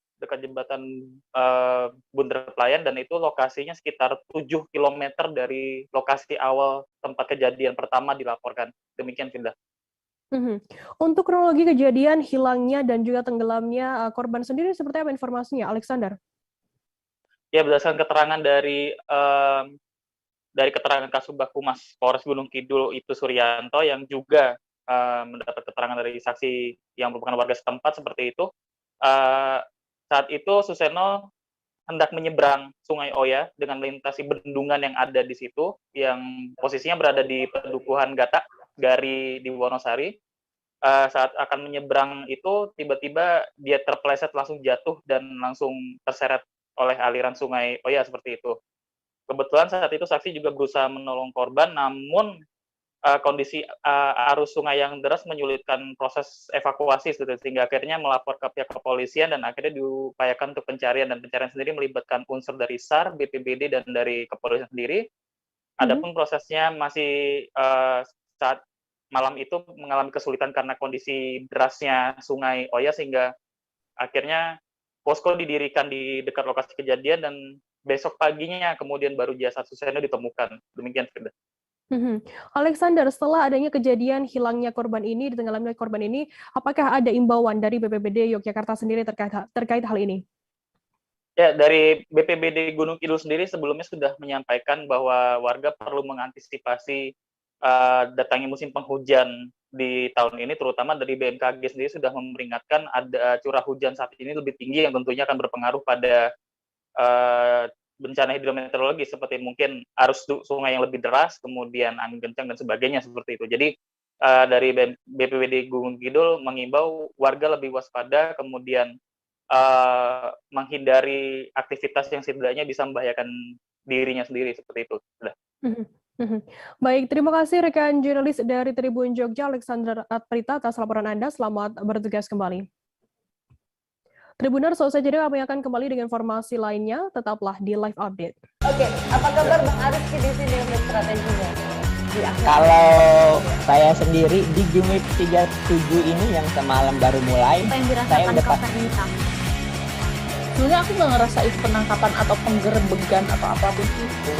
Bundar Pelayan, dan itu lokasinya sekitar 7 km dari lokasi awal tempat kejadian pertama dilaporkan. Demikian, Finda. Untuk kronologi kejadian hilangnya dan juga tenggelamnya korban sendiri, seperti apa informasinya, Alexander? Ya, berdasarkan keterangan dari keterangan Kasubag Humas Polres Gunung Kidul itu Suryanto, yang juga mendapat keterangan dari saksi yang merupakan warga setempat seperti itu. Saat itu Suseno hendak menyeberang Sungai Oya dengan melintasi bendungan yang ada di situ, yang posisinya berada di Pedukuhan Gari di Wonosari. Saat akan menyeberang itu, tiba-tiba dia terpeleset, langsung jatuh dan langsung terseret oleh aliran Sungai Oya seperti itu. Kebetulan saat itu saksi juga berusaha menolong korban, namun kondisi arus sungai yang deras menyulitkan proses evakuasi, sehingga akhirnya melapor ke pihak kepolisian dan akhirnya diupayakan untuk pencarian, dan pencarian sendiri melibatkan unsur dari SAR, BPBD, dan dari kepolisian sendiri. Adapun prosesnya masih saat malam itu mengalami kesulitan karena kondisi derasnya Sungai Oya, sehingga akhirnya posko didirikan di dekat lokasi kejadian, dan besok paginya kemudian baru jasad Suseno ditemukan. Demikian, Firda. Alexander, setelah adanya kejadian hilangnya korban ini, ditenggelamnya korban ini, apakah ada imbauan dari BPBD Yogyakarta sendiri terkait hal ini? Ya, dari BPBD Gunung Kidul sendiri sebelumnya sudah menyampaikan bahwa warga perlu mengantisipasi datangnya musim penghujan di tahun ini, terutama dari BMKG sendiri sudah memperingatkan ada curah hujan saat ini lebih tinggi yang tentunya akan berpengaruh pada bencana hidrometeorologi seperti mungkin arus sungai yang lebih deras, kemudian angin kencang dan sebagainya seperti itu. Jadi dari BPBD Gunung Kidul mengimbau warga lebih waspada, kemudian menghindari aktivitas yang setidaknya bisa membahayakan dirinya sendiri seperti itu. Baik, terima kasih rekan jurnalis dari Tribun Jogja, Alexander Atprita atas laporan Anda. Selamat bertugas kembali. Tribuners, selesai jeda kami akan kembali dengan informasi lainnya. Tetaplah di Live Update. Oke, apa kabar Bang Ariski di sini untuk strateginya? Kalau saya sendiri di Gimik 37 ini yang semalam baru mulai, saya udah sebenarnya aku nggak ngerasa itu penangkapan atau penggerebegan atau apapun itu.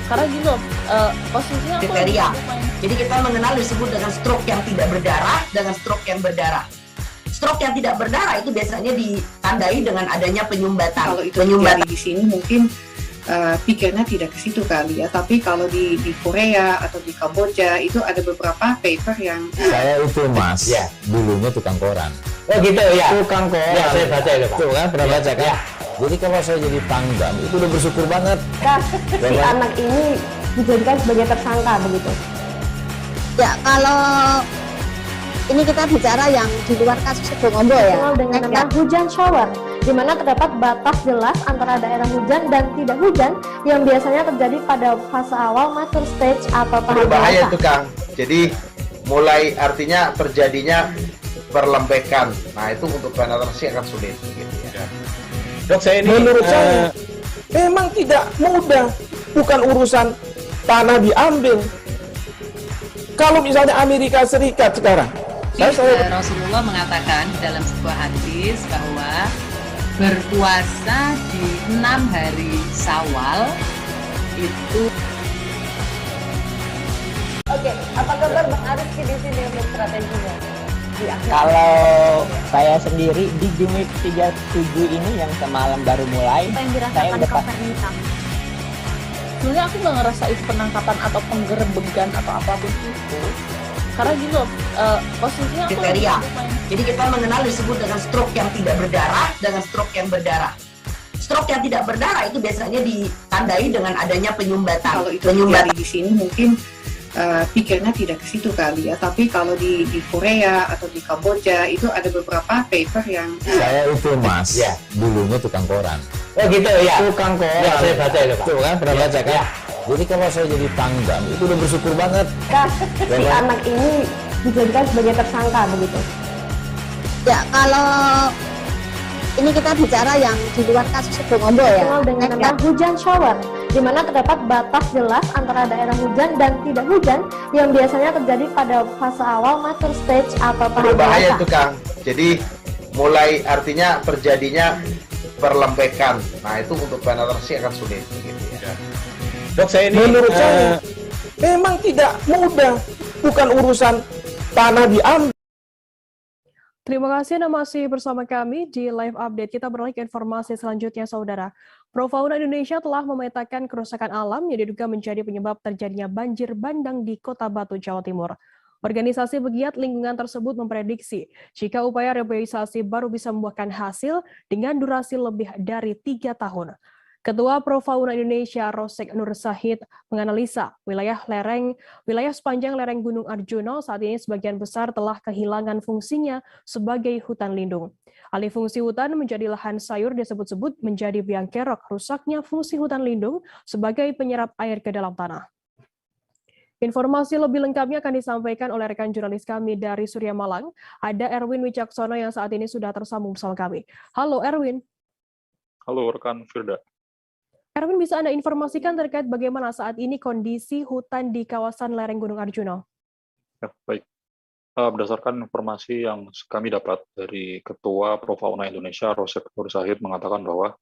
Karena gini loh, posisinya aku kriteria. Jadi kita mengenal disebut dengan stroke yang tidak berdarah dengan stroke yang berdarah. Stroke yang tidak berdarah itu biasanya ditandai dengan adanya penyumbatan. Kalau itu terjadi di sini mungkin pikirnya tidak ke situ kali ya. Tapi kalau di Korea atau di Kamboja itu ada beberapa paper yang saya itu mas, ya dulunya tukang koran. Oh gitu ya. Tukang koran. Ya, saya baca itu Pak. Tuh kan pernah baca kan? Ya. Jadi kalau saya jadi pangdam itu udah bersyukur banget. Si anak ini dijadikan sebagai tersangka begitu. Ya kalau ini kita bicara yang di luar kasus Sebongombo ya. Dengan nama hujan shower, di mana terdapat batas jelas antara daerah hujan dan tidak hujan yang biasanya terjadi pada fase awal mature stage atau tahap berbahaya dewasa. itu Kang. Jadi mulai artinya terjadinya perlembekan. Nah itu untuk penetrasi akan sulit. Gitu ya. Dok, saya ini menurut saya memang tidak mudah, bukan urusan tanah diambil. Kalau misalnya Amerika Serikat sekarang, Rasulullah mengatakan dalam sebuah hadis bahwa berpuasa di 6 hari Syawal itu. Oke, apa kabar Bang Ariski di sini untuk strateginya? Kalau saya sendiri di Gimik 37 ini yang semalam baru mulai, saya udah sebenarnya aku nggak ngerasa itu penangkapan atau penggerebegan atau apapun itu. Karena gini loh, posisinya aku kriteria. Jadi kita mengenal disebut dengan stroke yang tidak berdarah dengan stroke yang berdarah. Stroke yang tidak berdarah itu biasanya ditandai dengan adanya penyumbatan. Kalau itu terjadi di sini mungkin pikirnya tidak ke situ kali ya. Tapi kalau di Korea atau di Kamboja itu ada beberapa paper yang saya itu mas, ya dulunya tukang koran. Oh gitu ya. Tukang koran. Ya, saya baca itu Pak. Tuh kan pernah baca kan? Ya. Jadi kalau saya jadi pangdam itu udah bersyukur banget. Si anak ini dijadikan sebagai tersangka begitu. Ya kalau ini kita bicara yang di luar kasus Sebongombo ya. Dengan nama hujan shower, di mana terdapat batas jelas antara daerah hujan dan tidak hujan yang biasanya terjadi pada fase awal mature stage atau tahap berbahaya dewasa. itu Kang. Jadi mulai artinya terjadinya perlembekan. Nah itu untuk penetrasi akan sulit. Gitu ya. Dok, saya ini menurut saya memang tidak mudah, bukan urusan tanah diambil. Terima kasih Anda masih bersama kami di Live Update. Kita beralih ke informasi selanjutnya, Saudara. Profauna Indonesia telah memetakan kerusakan alam yang diduga menjadi penyebab terjadinya banjir bandang di Kota Batu, Jawa Timur. Organisasi pegiat lingkungan tersebut memprediksi jika upaya reboisasi baru bisa membuahkan hasil dengan durasi lebih dari 3 tahun. Ketua Profauna Indonesia Rosek Nur Sahid menganalisa wilayah sepanjang lereng Gunung Arjuna saat ini sebagian besar telah kehilangan fungsinya sebagai hutan lindung. Alih fungsi hutan menjadi lahan sayur disebut-sebut menjadi biang kerok rusaknya fungsi hutan lindung sebagai penyerap air ke dalam tanah. Informasi lebih lengkapnya akan disampaikan oleh rekan jurnalis kami dari Surya Malang. Ada Erwin Wicaksono yang saat ini sudah tersambung bersama kami. Halo Erwin. Halo rekan Firda. Erwin, bisa Anda informasikan terkait bagaimana saat ini kondisi hutan di kawasan lereng Gunung Arjuna? Ya, baik. Berdasarkan informasi yang kami dapat dari Ketua Profauna Indonesia, Rosek Nur Sahid mengatakan bahwa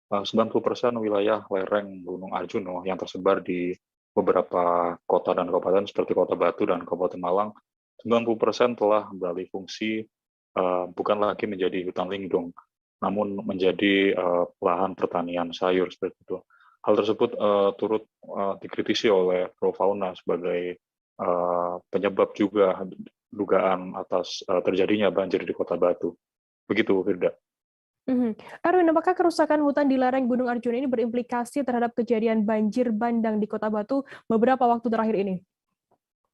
90% wilayah lereng Gunung Arjuna yang tersebar di beberapa kota dan kabupaten seperti Kota Batu dan Kabupaten Malang, 90% telah beralih fungsi bukan lagi menjadi hutan lindung, namun menjadi lahan pertanian sayur seperti itu. Hal tersebut turut dikritisi oleh Profauna sebagai penyebab juga dugaan atas terjadinya banjir di Kota Batu. Begitu, Firda. Erwin, apakah kerusakan hutan di lereng Gunung Arjuna ini berimplikasi terhadap kejadian banjir bandang di Kota Batu beberapa waktu terakhir ini?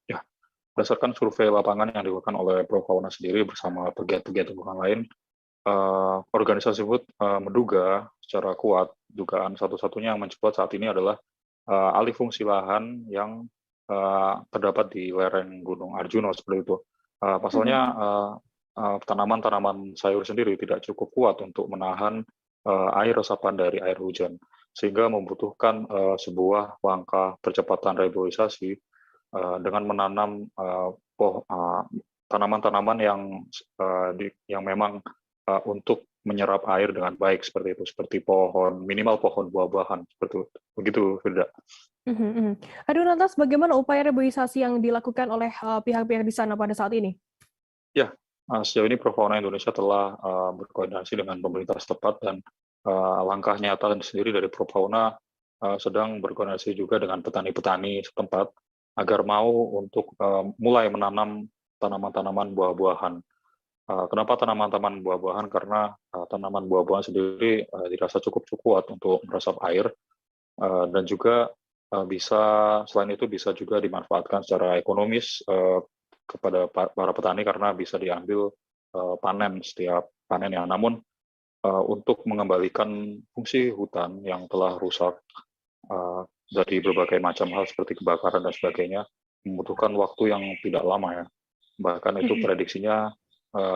Ya, berdasarkan survei lapangan yang dilakukan oleh Profauna sendiri bersama pegiat-pegiat lingkungan lain, organisasi tersebut menduga secara kuat dugaan satu-satunya yang mencuat saat ini adalah alih fungsi lahan yang terdapat di lereng Gunung Arjuna seperti itu. Pasalnya tanaman-tanaman sayur sendiri tidak cukup kuat untuk menahan air resapan dari air hujan, sehingga membutuhkan sebuah langkah percepatan reboisasi dengan menanam tanaman-tanaman yang memang untuk menyerap air dengan baik seperti itu, seperti minimal pohon buah-buahan seperti itu. Begitu, Firda. Aduh, lantas bagaimana upaya reboisasi yang dilakukan oleh pihak-pihak di sana pada saat ini? Ya, sejauh ini Profauna Indonesia telah berkoordinasi dengan pemerintah setempat dan langkah nyata sendiri dari Profauna sedang berkoordinasi juga dengan petani-petani setempat agar mau untuk mulai menanam tanaman-tanaman buah-buahan. Kenapa tanaman-tanaman buah-buahan? Karena tanaman buah-buahan sendiri dirasa cukup kuat untuk meresap air dan juga selain itu bisa juga dimanfaatkan secara ekonomis kepada para petani karena bisa diambil panen setiap panennya. Namun untuk mengembalikan fungsi hutan yang telah rusak dari berbagai macam hal seperti kebakaran dan sebagainya membutuhkan waktu yang tidak lama ya. Bahkan itu prediksinya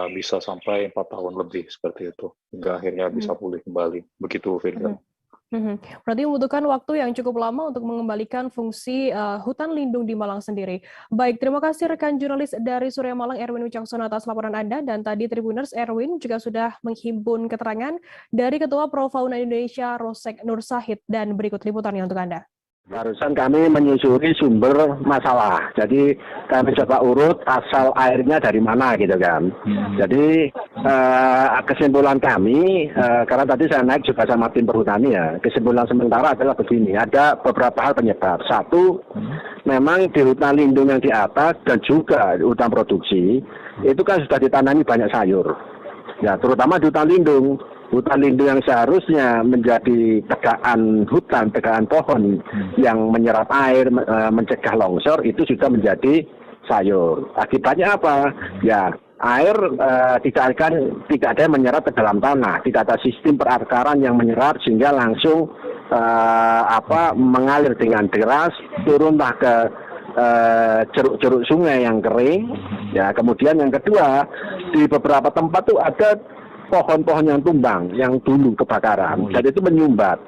bisa sampai 4 tahun lebih seperti itu hingga akhirnya bisa pulih kembali. Begitu, Firda. Berarti membutuhkan waktu yang cukup lama untuk mengembalikan fungsi hutan lindung di Malang sendiri. Baik, terima kasih rekan jurnalis dari Surya Malang Erwin Wicaksono atas laporan Anda, dan tadi Tribuners Erwin juga sudah menghimpun keterangan dari Ketua Profauna Indonesia Rosek Nur Sahid, dan berikut liputannya untuk Anda. Barusan kami menyusuri sumber masalah, jadi kami coba urut asal airnya dari mana gitu kan. Jadi kesimpulan kami, karena tadi saya naik juga sama tim perhutani ya, kesimpulan sementara adalah begini, ada beberapa hal penyebab. Satu, memang di hutan lindung yang di atas dan juga di hutan produksi, itu kan sudah ditanami banyak sayur. Ya, terutama di hutan lindung. Hutan lindung yang seharusnya menjadi tegaan hutan, tegaan pohon yang menyerap air, mencegah longsor, itu sudah menjadi sayur. Akibatnya apa? Ya, air tidak ada yang menyerap ke dalam tanah, tidak ada sistem perakaran yang menyerap sehingga langsung mengalir dengan deras, turunlah ke ceruk-ceruk sungai yang kering. Ya, kemudian yang kedua, di beberapa tempat tuh ada pohon-pohon yang tumbang, yang dulu kebakaran, dan itu menyumbat.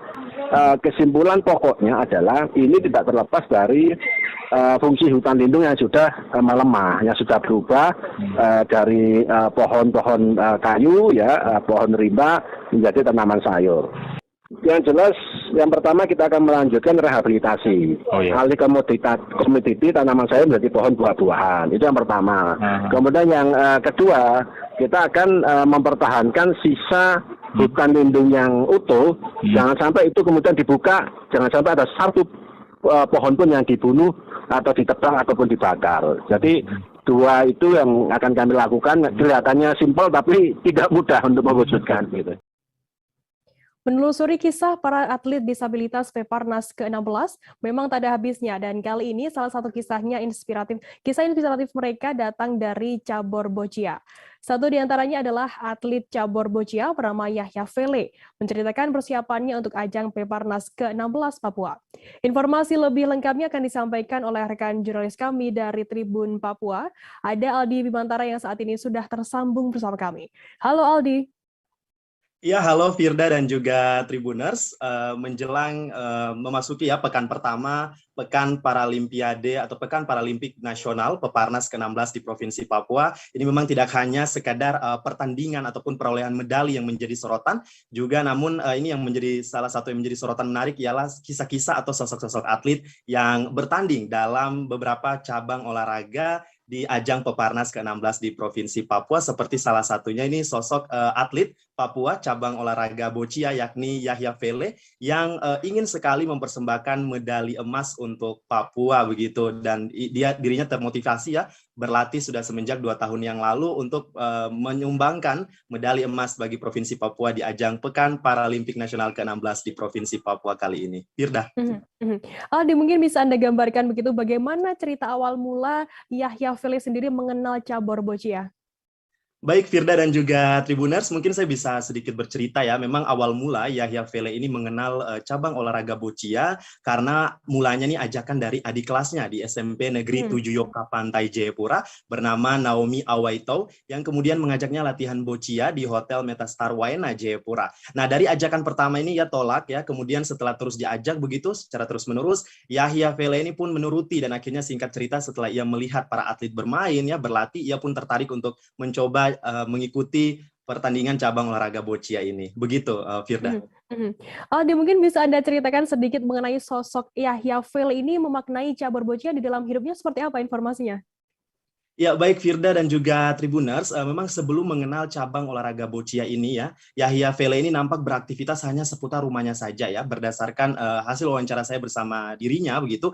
Kesimpulan pokoknya adalah ini tidak terlepas dari fungsi hutan lindung yang sudah melemah, yang sudah berubah dari pohon-pohon kayu, ya, pohon rimba menjadi tanaman sayur. Yang jelas, yang pertama kita akan melanjutkan rehabilitasi. Alih komoditi tanaman sayur menjadi pohon buah-buahan. Itu yang pertama. Kemudian yang kedua, kita akan mempertahankan sisa hutan lindung yang utuh. Jangan sampai itu kemudian dibuka, jangan sampai ada satu pohon pun yang dibunuh atau ditebang ataupun dibakar. Jadi dua itu yang akan kami lakukan. Kelihatannya simpel tapi tidak mudah untuk mewujudkan gitu. Menelusuri kisah para atlet disabilitas Peparnas ke-16 memang tak ada habisnya, dan kali ini salah satu kisah inspiratif mereka datang dari cabur boccia. Satu di antaranya adalah atlet cabur boccia bernama Yahya Vele, menceritakan persiapannya untuk ajang Peparnas ke-16 Papua. Informasi lebih lengkapnya akan disampaikan oleh rekan jurnalis kami dari Tribun Papua. Ada Aldi Bimantara yang saat ini sudah tersambung bersama kami. Halo Aldi. Ya, halo Firda dan juga Tribuners. Menjelang memasuki pekan pertama, Pekan Paralimpiade atau Pekan Paralimpik Nasional Peparnas ke-16 di Provinsi Papua. Ini memang tidak hanya sekadar pertandingan ataupun perolehan medali yang menjadi sorotan, juga namun ini yang menjadi salah satu yang menjadi sorotan menarik ialah kisah-kisah atau sosok-sosok atlet yang bertanding dalam beberapa cabang olahraga di ajang Peparnas ke-16 di Provinsi Papua, seperti salah satunya ini sosok atlet Papua cabang olahraga boccia yakni Yahya Vele yang ingin sekali mempersembahkan medali emas untuk Papua begitu, dan dirinya termotivasi ya berlatih sudah semenjak 2 tahun yang lalu untuk menyumbangkan medali emas bagi Provinsi Papua di ajang Pekan Paralimpik Nasional ke-16 di Provinsi Papua kali ini. Firda. Aldi, mungkin bisa Anda gambarkan begitu bagaimana cerita awal mula Yahya Fele sendiri mengenal cabur boccia? Baik Firda dan juga Tribuners, mungkin saya bisa sedikit bercerita ya. Memang awal mula Yahya Fele ini mengenal cabang olahraga boccia karena mulanya nih ajakan dari adik kelasnya di SMP Negeri 7 Yoka Pantai Jayapura bernama Naomi Awaito yang kemudian mengajaknya latihan boccia di Hotel Metastar Waena Jayapura. Nah, dari ajakan pertama ini ia tolak ya, kemudian setelah terus diajak begitu secara terus-menerus, Yahya Fele ini pun menuruti dan akhirnya singkat cerita setelah ia melihat para atlet bermain ya, berlatih, ia pun tertarik untuk mencoba mengikuti pertandingan cabang olahraga boccia ini. Begitu, Firda. Aldi, mungkin bisa Anda ceritakan sedikit mengenai sosok Yahya Fele ini memaknai cabur boccia di dalam hidupnya seperti apa informasinya? Ya, baik Firda dan juga Tribuners, memang sebelum mengenal cabang olahraga boccia ini ya, Yahya Fele ini nampak beraktivitas hanya seputar rumahnya saja ya, berdasarkan hasil wawancara saya bersama dirinya begitu.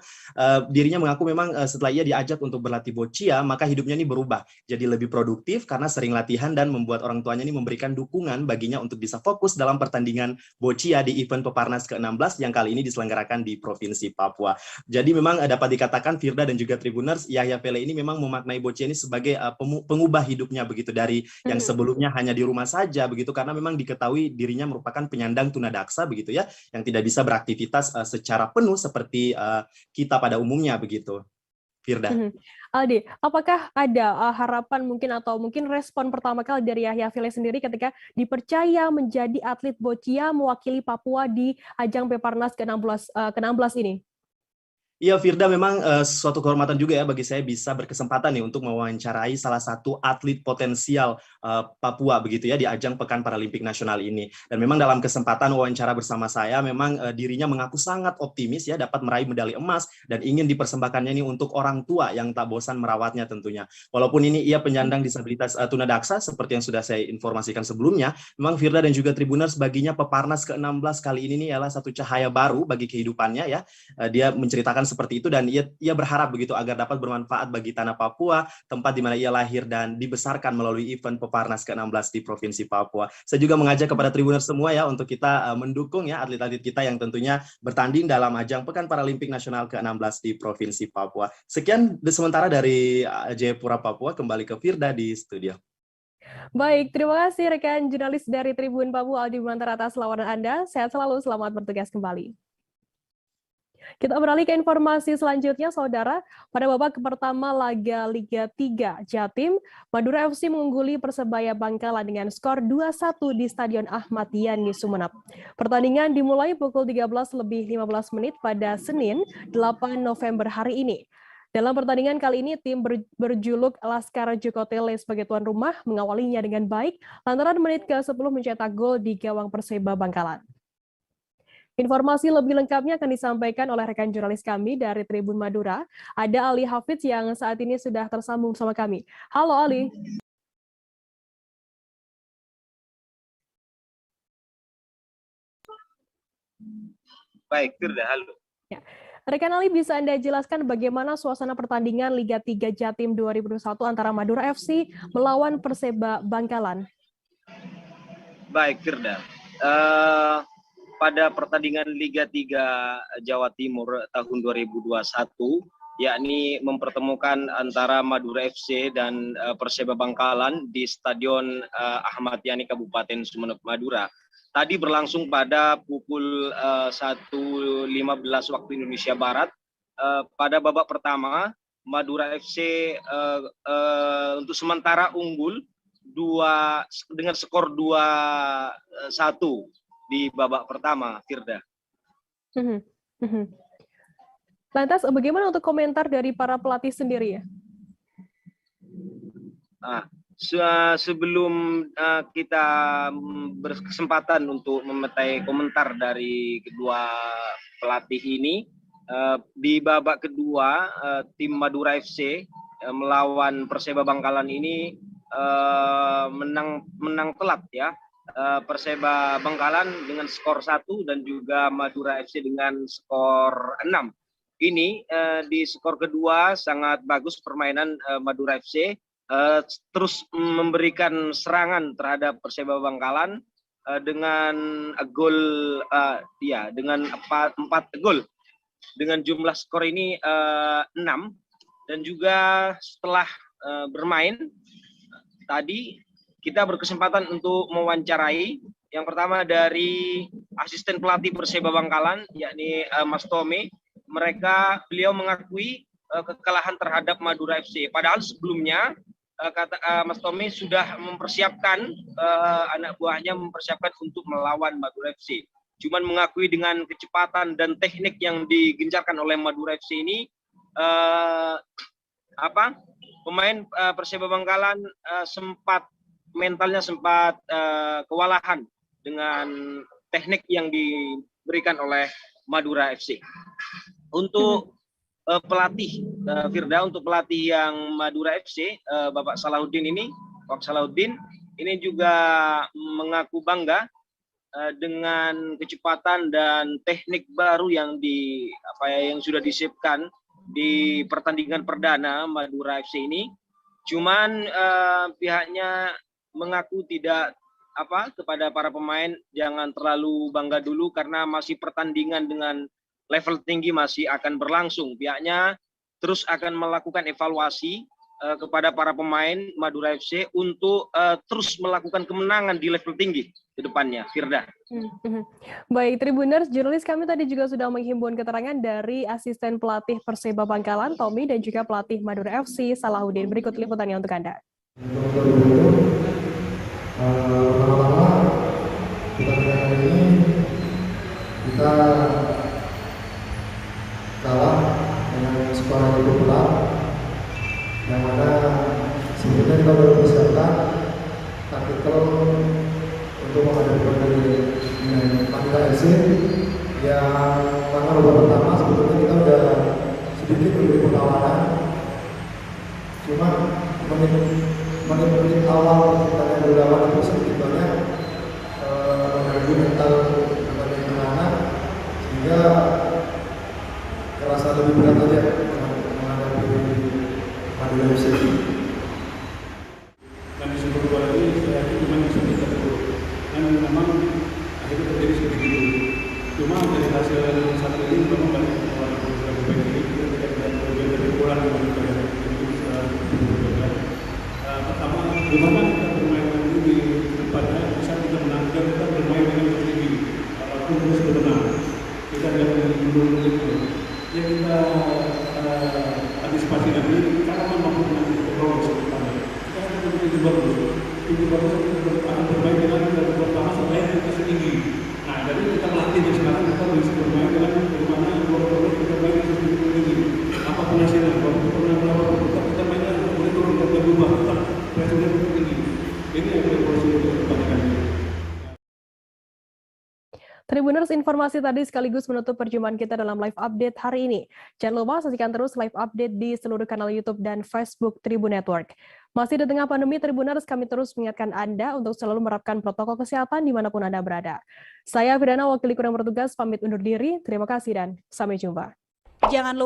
Dirinya mengaku memang setelah ia diajak untuk berlatih boccia, maka hidupnya ini berubah, jadi lebih produktif karena sering latihan dan membuat orang tuanya ini memberikan dukungan baginya untuk bisa fokus dalam pertandingan boccia di event Peparnas ke-16 yang kali ini diselenggarakan di Provinsi Papua. Jadi memang dapat dikatakan Firda dan juga Tribuners, Yahya Fele ini memang memaknai boccia ini sebagai pengubah hidupnya begitu dari yang sebelumnya hanya di rumah saja begitu, karena memang diketahui dirinya merupakan penyandang tunadaksa begitu ya, yang tidak bisa beraktivitas secara penuh seperti kita pada umumnya begitu. Firda. Aldi, apakah ada harapan mungkin atau mungkin respon pertama kali dari Yahya Fele sendiri ketika dipercaya menjadi atlet boccia mewakili Papua di ajang Peparnas ke-16 ini? Iya Firda, memang suatu kehormatan juga ya bagi saya bisa berkesempatan nih untuk mewawancarai salah satu atlet potensial Papua begitu ya di ajang Pekan Paralimpik Nasional ini. Dan memang dalam kesempatan wawancara bersama saya memang dirinya mengaku sangat optimis ya dapat meraih medali emas dan ingin dipersembahkannya ini untuk orang tua yang tak bosan merawatnya tentunya. Walaupun ini ia penyandang disabilitas tunadaksa seperti yang sudah saya informasikan sebelumnya, memang Firda dan juga Tribuners baginya Peparnas ke-16 kali ini adalah satu cahaya baru bagi kehidupannya ya. Dia menceritakan seperti itu dan ia berharap begitu agar dapat bermanfaat bagi tanah Papua, tempat di mana ia lahir dan dibesarkan melalui event Peparnas ke-16 di Provinsi Papua. Saya juga mengajak kepada Tribuners semua ya untuk kita mendukung ya atlet-atlet kita yang tentunya bertanding dalam ajang Pekan Paralimpik Nasional ke-16 di Provinsi Papua. Sekian sementara dari Jayapura, Papua, kembali ke Firda di studio. Baik, terima kasih rekan jurnalis dari Tribun Papua Aldi Mantara atas laporan Anda. Sehat selalu, selamat bertugas kembali. Kita beralih ke informasi selanjutnya, Saudara. Pada babak pertama laga Liga 3 Jatim, Madura FC mengungguli Persebaya Bangkalan dengan skor 2-1 di Stadion Ahmad Yani Sumeneb. Pertandingan dimulai pukul 13:15 pada Senin, 8 November hari ini. Dalam pertandingan kali ini, tim berjuluk Laskar Jokotele sebagai tuan rumah mengawalinya dengan baik, lantaran menit ke-10 mencetak gol di gawang Perseba Bangkalan. Informasi lebih lengkapnya akan disampaikan oleh rekan jurnalis kami dari Tribun Madura. Ada Ali Hafidz yang saat ini sudah tersambung sama kami. Halo Ali. Baik, Firda, halo. Ya. Rekan Ali, bisa Anda jelaskan bagaimana suasana pertandingan Liga 3 Jatim 2021 antara Madura FC melawan Perseba Bangkalan? Baik, Firda. Pada pertandingan Liga 3 Jawa Timur tahun 2021, yakni mempertemukan antara Madura FC dan Perseba Bangkalan di Stadion Ahmad Yani Kabupaten Sumeneb, Madura. Tadi berlangsung pada pukul 1.15 waktu Indonesia Barat. Pada babak pertama, Madura FC untuk sementara unggul dengan skor 2-1 di babak pertama, Firda. Lantas bagaimana untuk komentar dari para pelatih sendiri ya? Sebelum kita berkesempatan untuk memetai komentar dari kedua pelatih ini, di babak kedua tim Madura FC melawan Perseba Bangkalan ini menang telat ya. Perseba Bangkalan dengan skor 1 dan juga Madura FC dengan skor 6. ini di skor kedua sangat bagus permainan Madura FC, terus memberikan serangan terhadap Perseba Bangkalan dengan gol dengan 4 gol dengan jumlah skor ini 6. Dan juga setelah bermain tadi kita berkesempatan untuk mewawancarai yang pertama dari asisten pelatih Perseba Bangkalan, yakni Mas Tommy. Beliau mengakui kekalahan terhadap Madura FC. Padahal sebelumnya Mas Tommy sudah mempersiapkan anak buahnya mempersiapkan untuk melawan Madura FC. Cuman mengakui dengan kecepatan dan teknik yang digencarkan oleh Madura FC ini, pemain Perseba Bangkalan mentalnya sempat kewalahan dengan teknik yang diberikan oleh Madura FC. Untuk pelatih Firda, untuk pelatih yang Madura FC, Bapak Salahuddin ini juga mengaku bangga dengan kecepatan dan teknik baru yang sudah disiapkan di pertandingan perdana Madura FC ini. Cuman pihaknya mengaku tidak kepada para pemain jangan terlalu bangga dulu karena masih pertandingan dengan level tinggi masih akan berlangsung. Pihaknya terus akan melakukan evaluasi kepada para pemain Madura FC untuk terus melakukan kemenangan di level tinggi ke depannya, Firda. Baik, Tribuners, jurnalis kami tadi juga sudah menghimpun keterangan dari asisten pelatih Perseba Bangkalan, Tommy, dan juga pelatih Madura FC, Salahuddin. Berikut liputannya untuk Anda. Pertama-tama, pertandingan ini kita kalah dengan skor yang cukup berat, yang mana sebelumnya kita baru persiapkan taktikal untuk menghadapi pertandingan Madura FC yang mana babak pertama sebetulnya kita udah sedikit memberi perlawanan, cuma menit awal kita yang berlawan itu sedikit banyak mengganggu mental pertandingan anak, sehingga kerasa lebih berat aja menghadapi Madura FC. Dan di seluruh bola ini saya yakin cuma bisa kita dulu. Dan memang akhirnya terjadi seperti itu. Cuma dari hasil satu ini memang banyak beberapa baik ini kita tidak bagian dari bola yang itu bisa berbeda. Pertama, gimana kita bermain nanti di depannya bisa kita menangkan, kita bermain dengan tinggi. Apapun terus bermenang. Kita jangan menurun itu. Yang kita antisipasi nanti, karena mampu nanti lolos ke depannya. Kita akan menjadi bagus. Itu bagus akan bermain dengan pertama sampai yang kita setinggi. Nah, jadi kita melatih dari sekarang kita bisa bermain dengan bagaimana dua kita main di tinggi. Apapun hasilnya, kalau kita pernah melawan kita mainnya boleh turun ke berubah, tetap pressure tinggi. Ini yang evaluasi untuk pertandingan ini. Tribuners, informasi tadi sekaligus menutup perjumpaan kita dalam live update hari ini. Jangan lupa saksikan terus live update di seluruh kanal YouTube dan Facebook Tribun Network. Masih di tengah pandemi, Tribuners, kami terus mengingatkan Anda untuk selalu menerapkan protokol kesehatan dimanapun Anda berada. Saya Firdana, wakil kurang bertugas, pamit undur diri. Terima kasih dan sampai jumpa. Jangan lupa